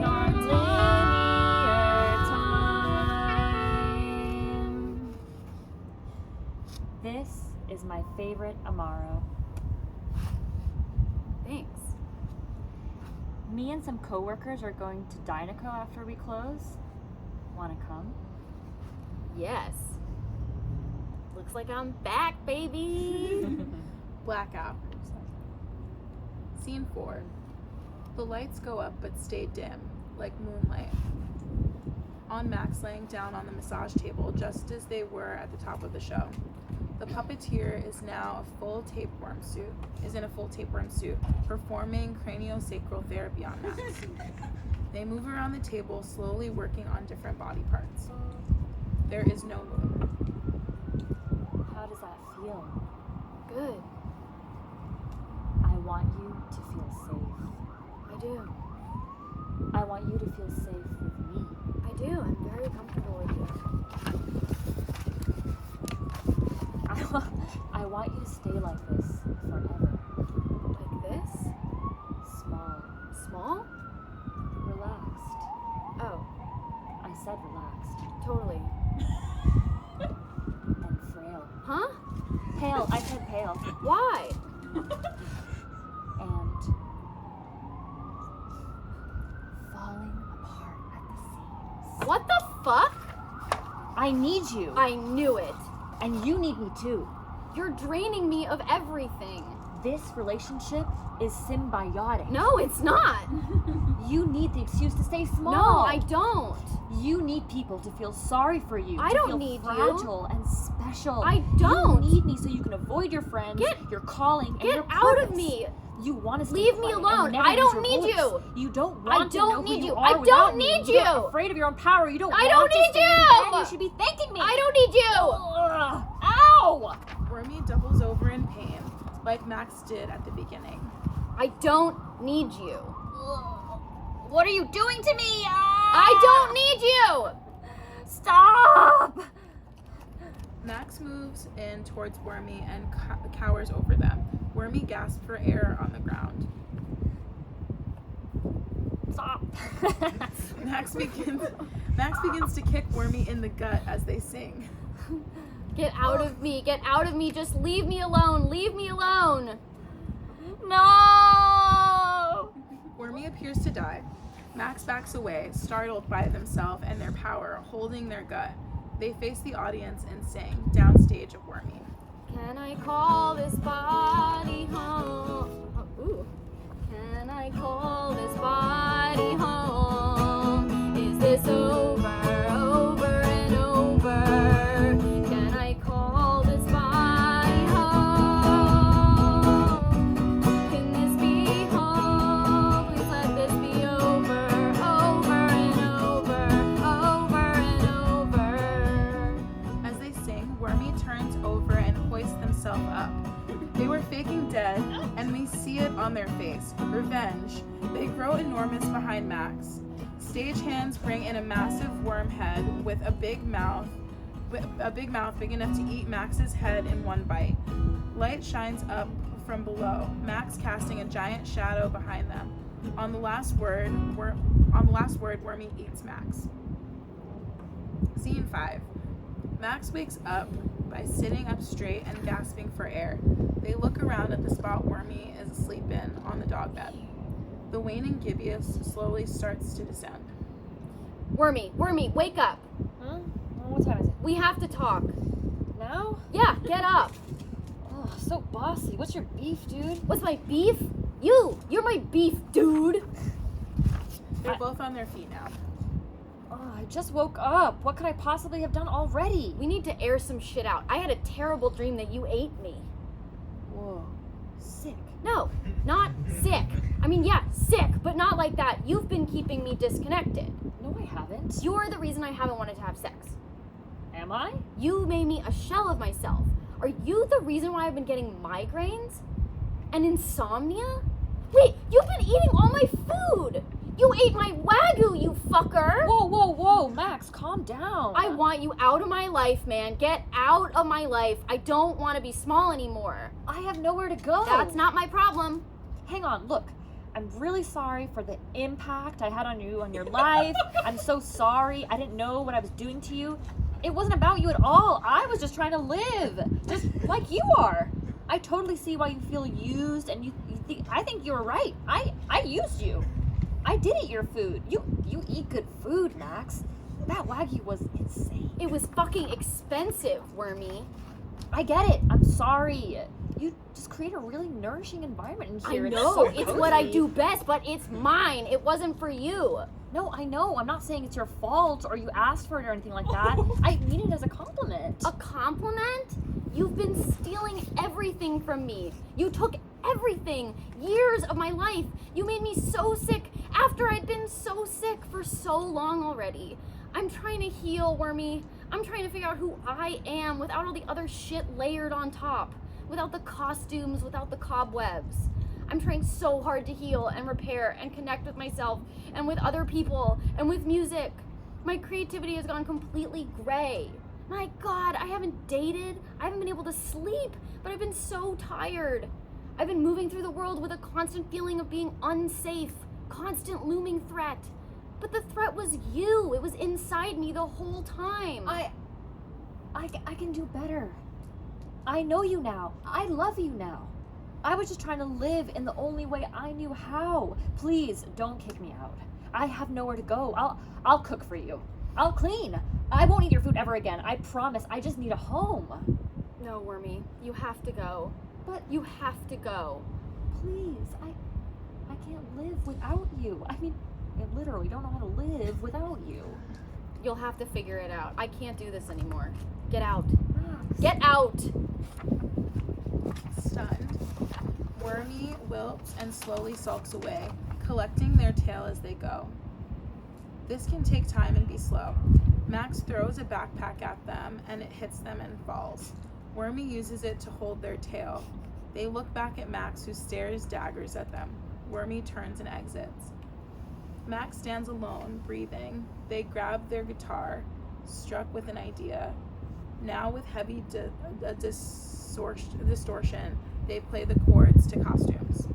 Non-linear time. This is my favorite Amaro.
Thanks.
Me and some coworkers are going to Dynaco after we close. Wanna come?
Yes. Looks like I'm back, baby.
Blackout. Scene 4. The lights go up but stay dim, like moonlight. On Max laying down on the massage table just as they were at the top of the show. The puppeteer is now in a full tapeworm suit, performing craniosacral therapy on Max. They move around the table, slowly working on different body parts. There is no moon.
How does that feel?
Good.
I want you to feel safe.
I do.
I want you to feel safe with me.
I do. I'm very comfortable with you.
I want you to stay like this forever.
Like this?
Small,
Small?
relaxed.
Oh,
I said relaxed.
totally.
And frail.
Huh?
Pale, I said pale.
Why?
And falling apart at the seams.
What the fuck?
I need you.
I knew it.
And you need me too.
You're draining me of everything.
This relationship is symbiotic.
No, it's not.
You need the excuse to stay small.
No, I don't.
You need people to feel sorry for you.
I
to
don't
feel
need you.
fragile and special.
I don't.
You need me so you can avoid your friends, your calling, and
Get
your
out
purpose.
of me.
You want to stay
Leave me
quiet
alone.
and never
I
use
don't
your
need
voice.
you.
You don't
I
want to
don't
know
need
who
you.
you
I
are without
don't
me.
need
You're
you.
afraid of your own power. You don't
I
want
don't
to
need
stand
you.
then. You should be thanking me.
I don't need you.
Ugh. Ow!
Wormy doubles over in pain, like Max did at the beginning.
I don't need you.
What are you doing to me?
I don't need you.
Stop!
Max moves in towards Wormy and cowers over them. Wormy gasps for air on the ground.
Stop.
Max begins to kick Wormy in the gut as they sing.
Get out of me. Get out of me. Just leave me alone. Leave me alone.
No!
Wormy appears to die. Max backs away, startled by themselves and their power, holding their gut. They face the audience and sing, downstage of Wormy.
Can I call this body home? Oh, ooh. Can I call this body home? Is this over and over? Can I call this body home? Can this be home? Please let this be over and over.
As they sing, Wormy turns over and hoists themselves up. They were faking dead, and we see it on their face. Revenge. They grow enormous behind Max. Stagehands bring in a massive worm head with a big mouth big enough to eat Max's head in one bite. Light shines up from below, Max casting a giant shadow behind them. On the last word, Wormy eats Max. Scene 5. Max wakes up by sitting up straight and gasping for air. They look around at the spot Wormy is asleep in on the dog bed. The waning gibbous slowly starts to descend.
Wormy, wake up.
Huh? What time is it?
We have to talk.
Now?
Yeah, get up.
Oh, so bossy. What's your beef, dude?
What's my beef? You're my beef, dude.
They're both on their feet now.
Oh, I just woke up. What could I possibly have done already?
We need to air some shit out. I had a terrible dream that you ate me.
Whoa. Sick.
No, not sick. I mean, yeah, sick, but not like that. You've been keeping me disconnected.
No, I haven't.
You're the reason I haven't wanted to have sex.
Am I?
You made me a shell of myself. Are you the reason why I've been getting migraines? And insomnia? Wait, you've been eating all my food! You ate my Wagyu, you fucker!
Whoa, Max, calm down.
I want you out of my life, man. Get out of my life. I don't want to be small anymore.
I have nowhere to go.
That's not my problem.
Hang on, look. I'm really sorry for the impact I had on you, on your life. I'm so sorry. I didn't know what I was doing to you. It wasn't about you at all. I was just trying to live, just like you are. I totally see why you feel used, and I think you were right. I used you. I did eat your food. You eat good food, Max. That Wagyu was insane.
It was fucking expensive, Wormy.
I get it. I'm sorry. You just create a really nourishing environment in
I
here.
know,
so
it's what I
cozy.
do best, but it's mine. It wasn't for you.
No, I know. I'm not saying it's your fault or you asked for it or anything like that. I mean it as a compliment.
A compliment? You've been stealing everything from me. You took everything. Years of my life. You made me so sick after I'd been so sick for so long already. I'm trying to heal, Wormy. I'm trying to figure out who I am without all the other shit layered on top. Without the costumes, without the cobwebs. I'm trying so hard to heal and repair and connect with myself and with other people and with music. My creativity has gone completely gray. My God, I haven't dated. I haven't been able to sleep, but I've been so tired. I've been moving through the world with a constant feeling of being unsafe, constant looming threat. But the threat was you. It was inside me the whole time.
I can do better. I know you now. I love you now. I was just trying to live in the only way I knew how. Please don't kick me out. I have nowhere to go. I'll cook for you. I'll clean. I won't eat your food ever again. I promise. I just need a home.
No, Wormy, you have to go.
But
You have to go.
please, I can't live without you. I mean, I literally don't know how to live without you.
You'll have to figure it out. I can't do this anymore. Get out.
Max.
Get out!
Stunned, Wormy wilts and slowly sulks away, collecting their tail as they go. This can take time and be slow. Max throws a backpack at them and it hits them and falls. Wormy uses it to hold their tail. They look back at Max, who stares daggers at them. Wormy turns and exits. Max stands alone, breathing. They grab their guitar, struck with an idea. Now with heavy distortion, they play the chords to Costumes.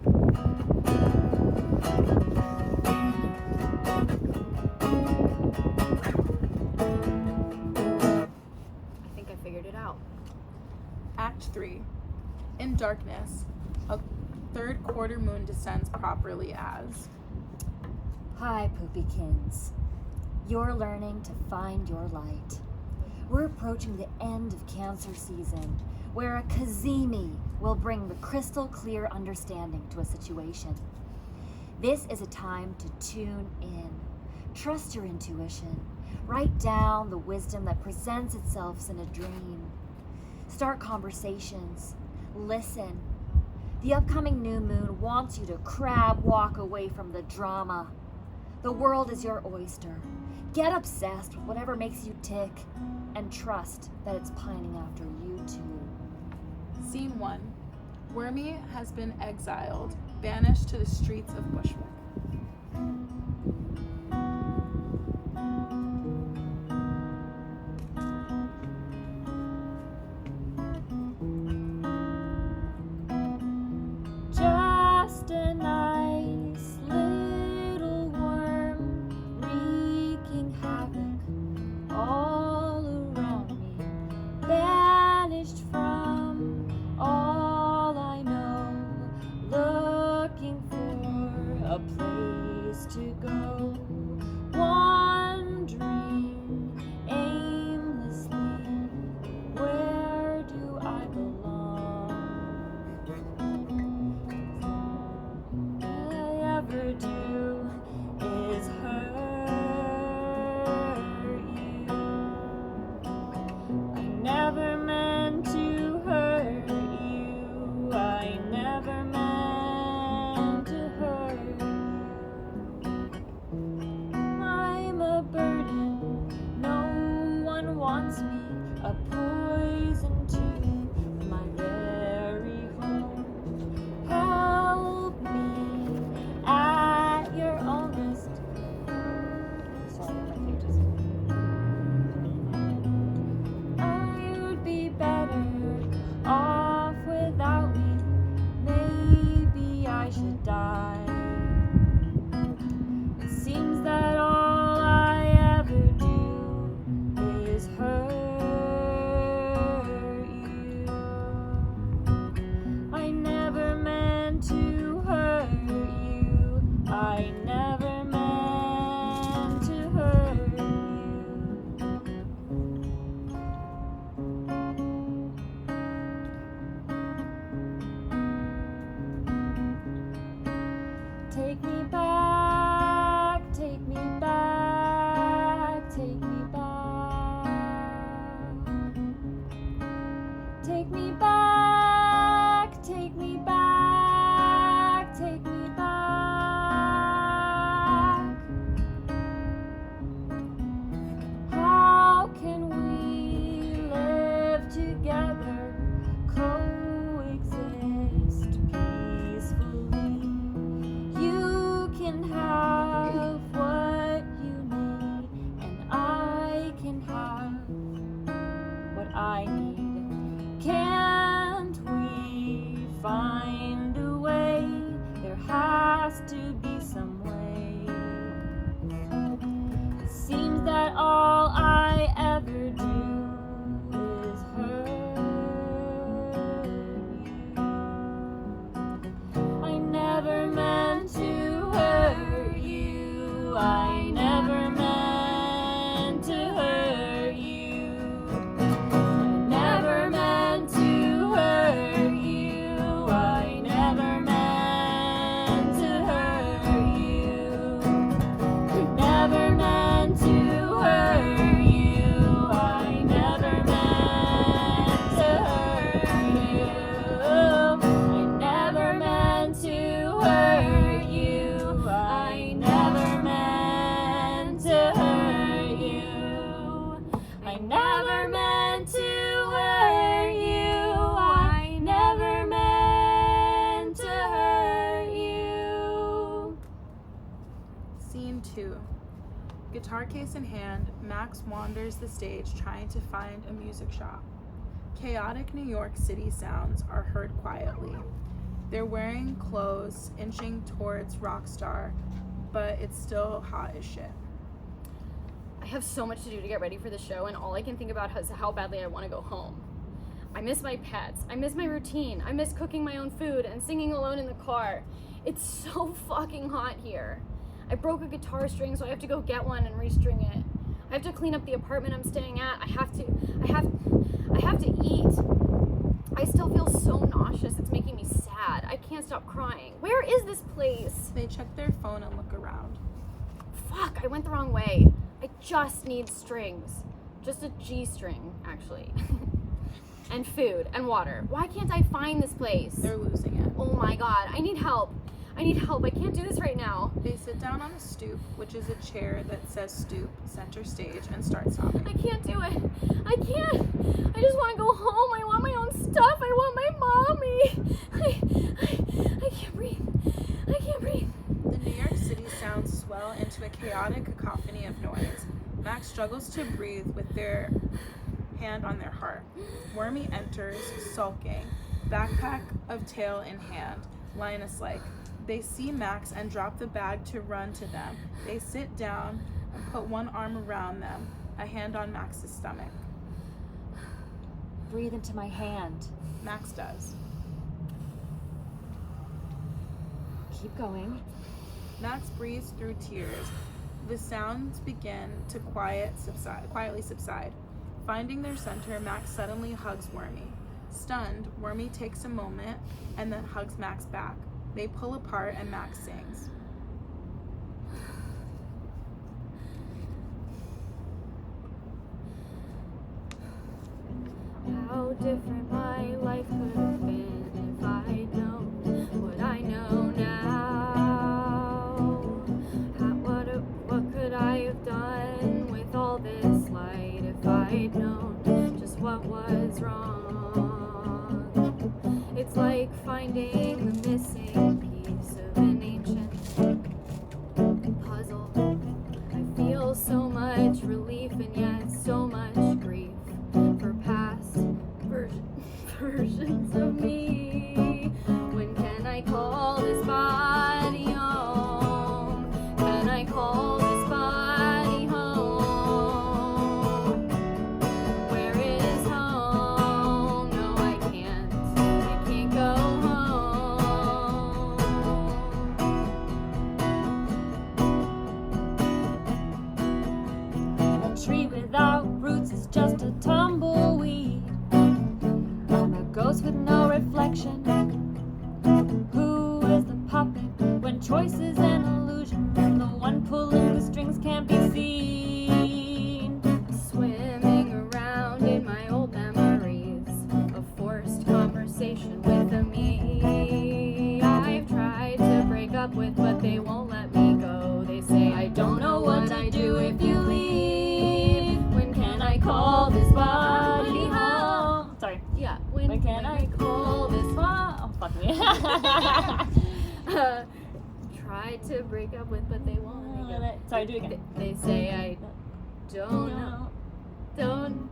I think I figured it out.
Act 3. In darkness, a third quarter moon descends properly as
Hi, Poopykins. You're learning to find your light. We're approaching the end of Cancer season, where a Kazemi will bring the crystal clear understanding to a situation. This is a time to tune in. Trust your intuition. Write down the wisdom that presents itself in a dream. Start conversations. Listen. The upcoming new moon wants you to crab walk away from the drama. The world is your oyster. Get obsessed with whatever makes you tick, and trust that it's pining after you too.
Scene 1. Wormy has been exiled, banished to the streets of Bushwick.
Just a nice little worm wreaking havoc all around me, banished from all I know, looking for a place to go. back, take me back, take me back. How can we live together, coexist peacefully? You can have what you need, and I can have what I need. Can't we find a way? There has to be some way. It seems that all I ever do is hurt you. I never meant to hurt you. I never meant to hurt you. I never meant to hurt you. I never meant to hurt you. I never meant to hurt you. I never meant to hurt you. I never meant to hurt you. I never meant to hurt you. I never meant to hurt you. I never meant to hurt you.
Scene 2. Guitar case in hand, Max wanders the stage trying to find a music shop. Chaotic New York City sounds are heard quietly. They're wearing clothes, inching towards rock star, but it's still hot as shit.
I have so much to do to get ready for the show, and all I can think about is how badly I want to go home. I miss my pets. I miss my routine. I miss cooking my own food and singing alone in the car. It's so fucking hot here. I broke a guitar string, so I have to go get one and restring it. I have to clean up the apartment I'm staying at. I have to eat. I still feel so nauseous. It's making me sad. I can't stop crying. Where is this place?
They check their phone and look around.
Fuck, I went the wrong way. I just need strings. Just a G string, actually. And food and water. Why can't I find this place?
They're losing it.
Oh my god, I need help. I need help. I can't do this right now.
They sit down on a stoop, which is a chair that says stoop, center stage, and start sobbing.
I can't do it. I can't. I just want to go home. I want my own stuff. I want my mommy. I can't breathe. I can't breathe.
The New York City sounds swell into a chaotic cacophony of noise. Max struggles to breathe with their hand on their heart. Wormy enters, sulking, backpack of tail in hand, lioness-like. They see Max and drop the bag to run to them. They sit down and put one arm around them, a hand on Max's stomach.
Breathe into my hand.
Max does.
Keep going.
Max breathes through tears. The sounds begin to quietly subside. Finding their center, Max suddenly hugs Wormy. Stunned, Wormy takes a moment and then hugs Max back. They pull apart and Max sings.
How different my life could have been if I'd known what I know now. What could I have done with all this light if I'd known just what was wrong? It's like finding the missing piece of an ancient puzzle. I feel so much relief and yet so much grief for past versions of me. When can I call this body home? Can I call this body home? Where is home? No, I can't. I can't go home.
A tree without roots is just a tumbleweed. I'm a ghost with no reflection. Who is the puppet when choice is an illusion? The one pulling the strings can't be seen.
Swimming around in my old memories of forced Yeah.
When can I call this one? Oh, fuck me.
Tried to break up with, but they won't let me go.
Sorry, do it again.
They say I don't know. Don't.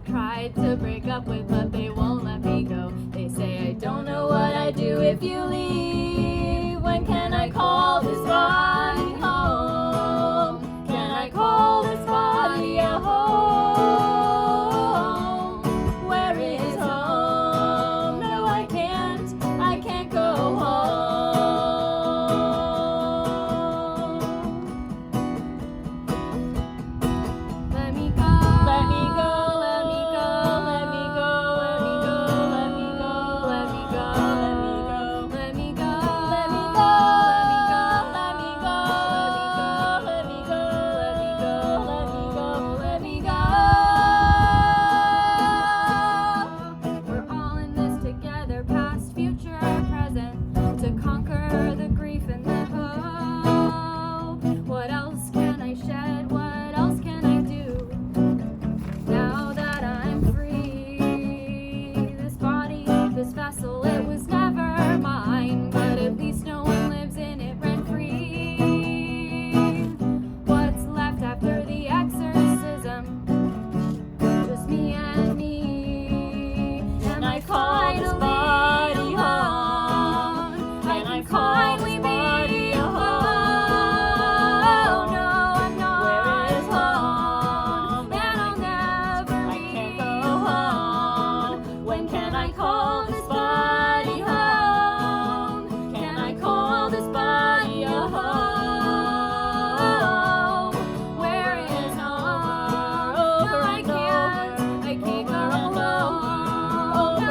Tried to break up with, but they won't let me go. They say I don't know what I'd do if you leave. When can I call this body home? Can I call this body a home? Where is home? No, I can't go home. Let me go. Let me go. Let me go. Let me go. Let me go. Let me go. Let me go. Let me go. Let me go. Let me go. Let me go. Let me go. Let me go. Let me go. We're all in this together, past, future, present, to conquer the grief and the hope. What else can I shed? What else can I do? Now that I'm free, this body, this vessel, it was never mine, but at least no one lives in it rent free. What's left after the exorcism? Just me and me. And I call this body home. And I call this body home. No, I'm not. Where is home? And I'll never be. I can't go home. When can I call this body home? Can I call this body a home? Where is home? No, I can't go home. No,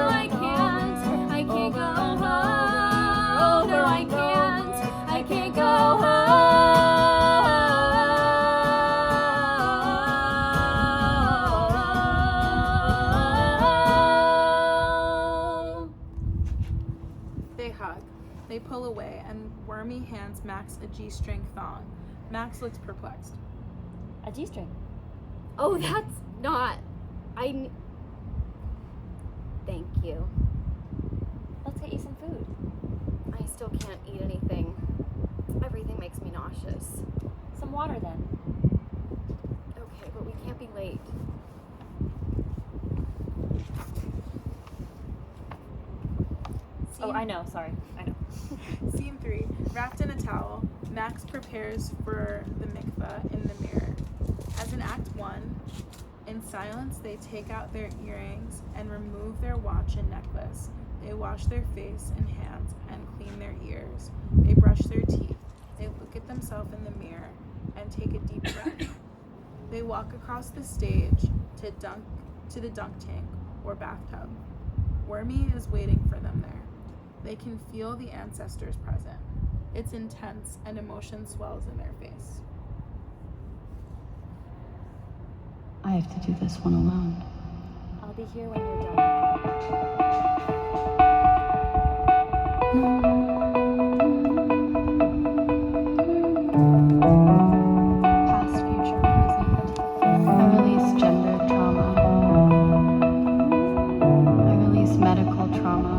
I can't go home. No, I can't go home.
They hug. They pull away, and Wormy hands Max a G-string thong. Max looks perplexed.
A G-string.
Oh, that's not. Thank you.
Let's get you some food.
I still can't eat anything. Everything makes me nauseous.
Some water then.
Okay, but we can't be late.
Oh, I know. Sorry. I know.
Scene 3. Wrapped in a towel, Max prepares for the mikveh in the mirror. As in Act 1, in silence they take out their earrings and remove their watch and necklace. They wash their face and hands and clean their ears. They brush their teeth. They look at themselves in the mirror and take a deep breath. They walk across the stage to the dunk tank or bathtub. Wormy is waiting for them there. They can feel the ancestors present. It's intense and emotion swells in their face.
I have to do this one alone.
I'll be here when you're done.
Past, future, present. I release gender trauma. I release medical trauma.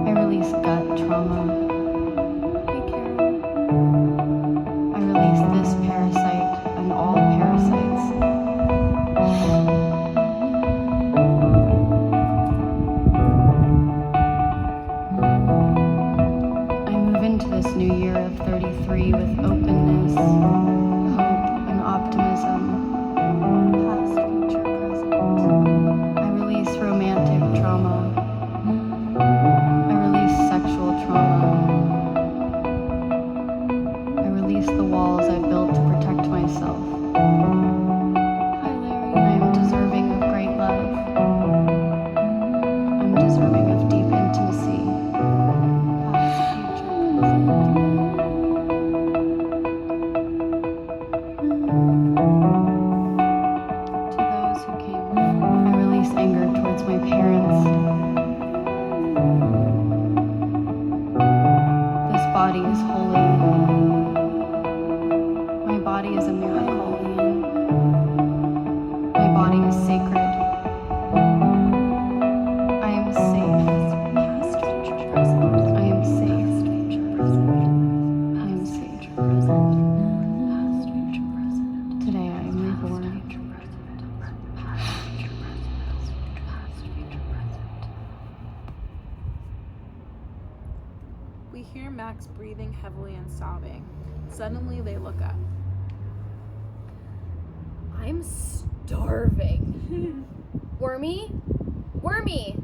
I release gut trauma. Hey, Carol. I release this parasite and all parasites. I move into this new year of 33 with openness, hope, and optimism. Past, future, present. I release romantic trauma. I release sexual trauma. I release the walls I built to
hear Max breathing heavily and sobbing. Suddenly, they look up.
I'm starving. Wormy? Wormy!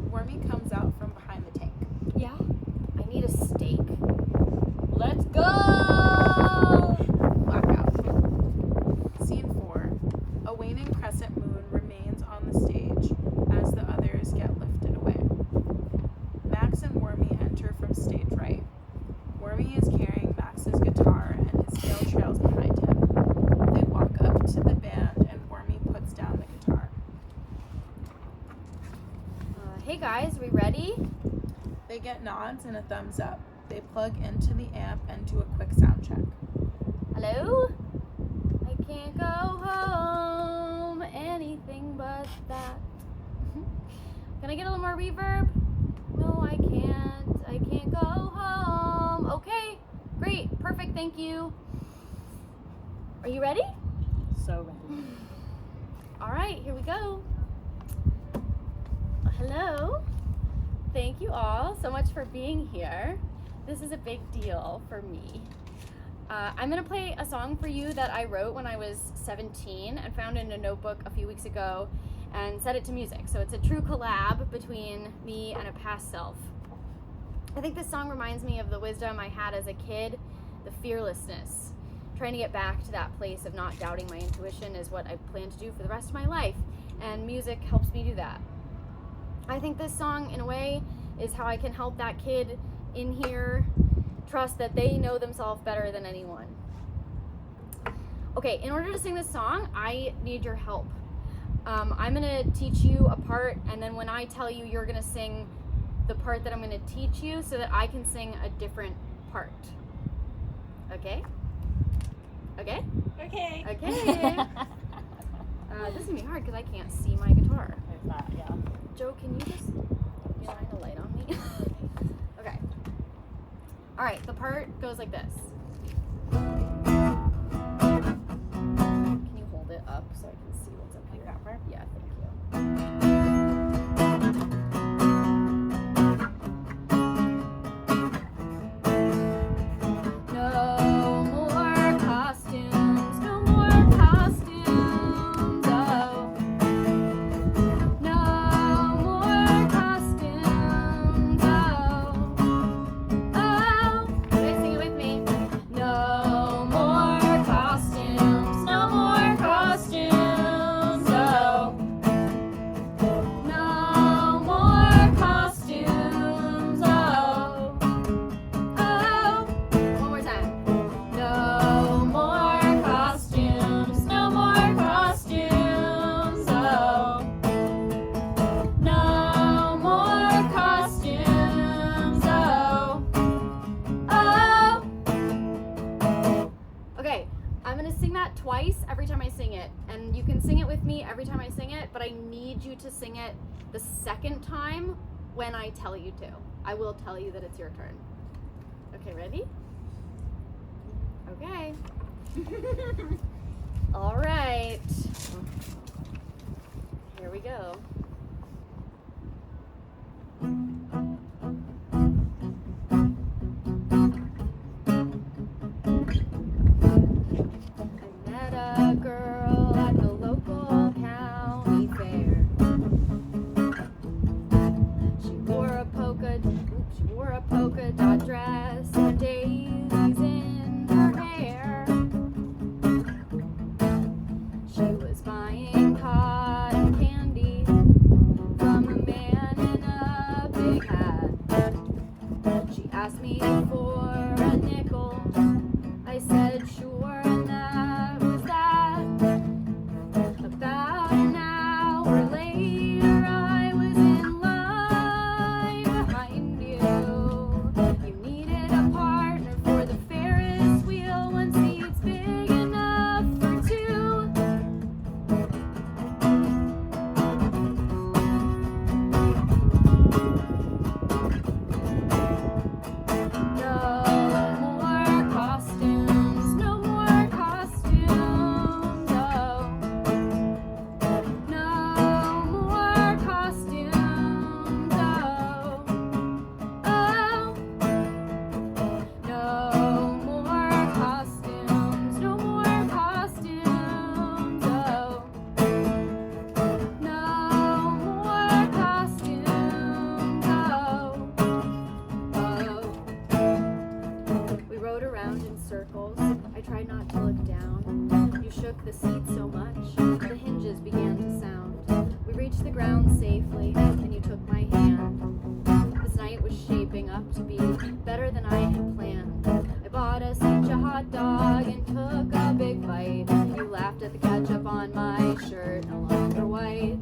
Wormy comes out from behind the tank.
Yeah? I need a steak.
Let's go!
Blackout. Scene 4. A waning crescent moon remains on the stage as the others get lifted away. Max and Wormy enter from stage right. Wormy is carrying Max's guitar and his tail trails behind him. They walk up to the band and Wormy puts down the guitar.
Hey guys, we ready?
They get nods and a thumbs up. They plug into the amp and do a quick sound check.
Hello? I can't go home, anything but that. Can I get a little more reverb? No, I can't go home. Okay, great, perfect, thank you. Are you ready?
So ready.
All right, here we go. Hello. Thank you all so much for being here. This is a big deal for me. I'm gonna play a song for you that I wrote when I was 17 and found in a notebook a few weeks ago and set it to music. So it's a true collab between me and a past self. I think this song reminds me of the wisdom I had as a kid, the fearlessness. Trying to get back to that place of not doubting my intuition is what I plan to do for the rest of my life, and music helps me do that. I think this song, in a way, is how I can help that kid in here trust that they know themselves better than anyone. Okay, in order to sing this song, I need your help. I'm gonna teach you a part, and then when I tell you, you're gonna sing the part that I'm gonna teach you so that I can sing a different part. Okay? Okay?
Okay.
Okay. This is gonna be hard because I can't see my guitar.
Yeah.
Joe, can you just shine a light on me? Okay. All right, the part goes like this. Can you hold it up so I can see what's up here?
Like that part?
Yeah, thank you. No more costumes, no more costumes, oh. No more costumes, oh. Oh, okay, sing it with me. No more costumes, no more costumes, oh. No more costumes, oh. Oh, one more time. No more costumes, no more costumes, oh. No more costumes, oh. Oh. Okay, I'm gonna sing that twice every time I sing it, and you can sing it with me every time I sing it, but I need you to sing it the second time when I tell you to. I will tell you that it's your turn. Okay, ready? Okay. All right. Here we go. I met a girl at the local county fair. She wore a polka dot dress and daisies in her hair. She was buying cotton candy the ground safely, and you took my hand. This night was shaping up to be better than I had planned. I bought us each a hot dog and took a big bite. You laughed at the ketchup on my shirt, no longer white.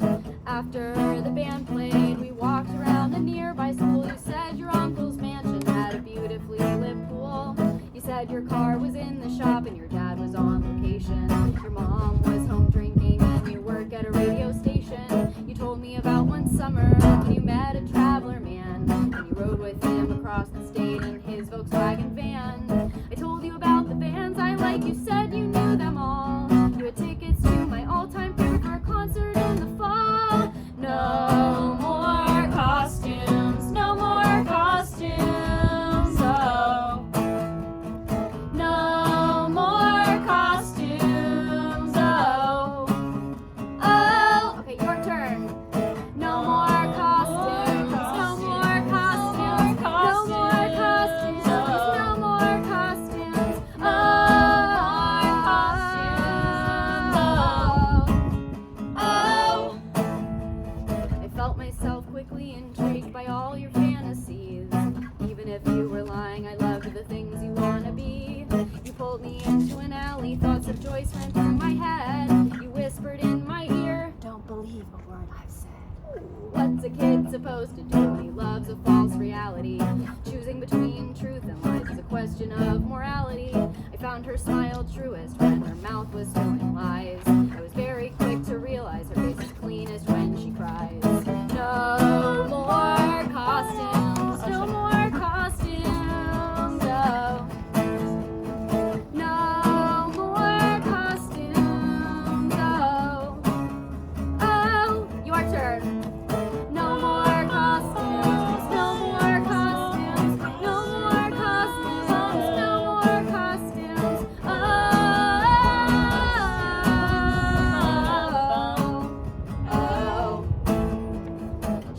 After the band played, we walked around a nearby school. You said your uncle's mansion had a beautifully lit pool. You said your car was in the shop and your dad was on location. Your mom was home drinking and you work at a radio station. You told me about one summer when you met a traveler man and you rode with him across the state in his Volkswagen van. I told you about the bands I like. You said you knew them all. You had tickets to my all-time favorite for a concert in the fall. No more costumes, no more costumes, oh. No more costumes, oh. Oh, okay, your turn. No more costumes, no more costumes, no more costumes, no more costumes, oh. I felt myself quickly intrigued by all your fantasies. Even if you were lying, I loved the things you wanna be. You pulled me into an alley, thoughts of Joyce ran through my head. You whispered in my ear,
Don't believe a word I've said.
what's a kid supposed to do when he loves a false reality? Choosing between truth and lies is a question of morality. I found her smile truest when her mouth was telling lies. I was very quick to realize her face is cleanest when she cries. No more costumes, no more costumes, oh. No more costumes, oh. Oh, your turn. No more costumes, no more costumes, no more costumes, no more costumes, oh.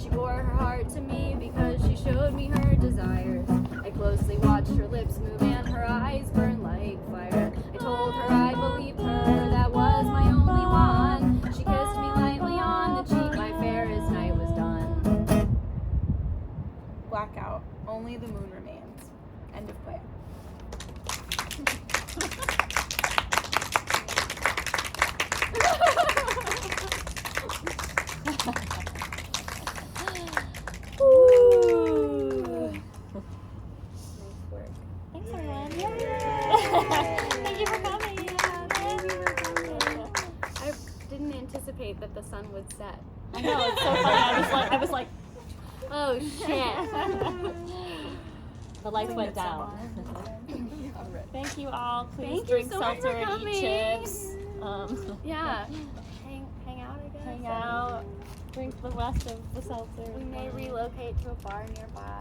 She bore her heart to me because she showed me her desires. I closely watched her lips move and her eyes burn like fire. I told her I believed her, that was my only one. She kissed me lightly on the cheek, my fairest night was done.
Blackout. Only the moon remains. End of play.
Nice work.
Thanks, everyone. Thank you for coming.
I didn't anticipate that the sun would set.
I know, it's so funny. I was like,
Oh shit.
the lights went down. Thank you all. Please
Thank you
drink
so much
seltzer
for
and eat chips.
Yeah. Hang out, I guess.
Hang out. Drink the rest of the seltzer.
We may relocate to a bar nearby.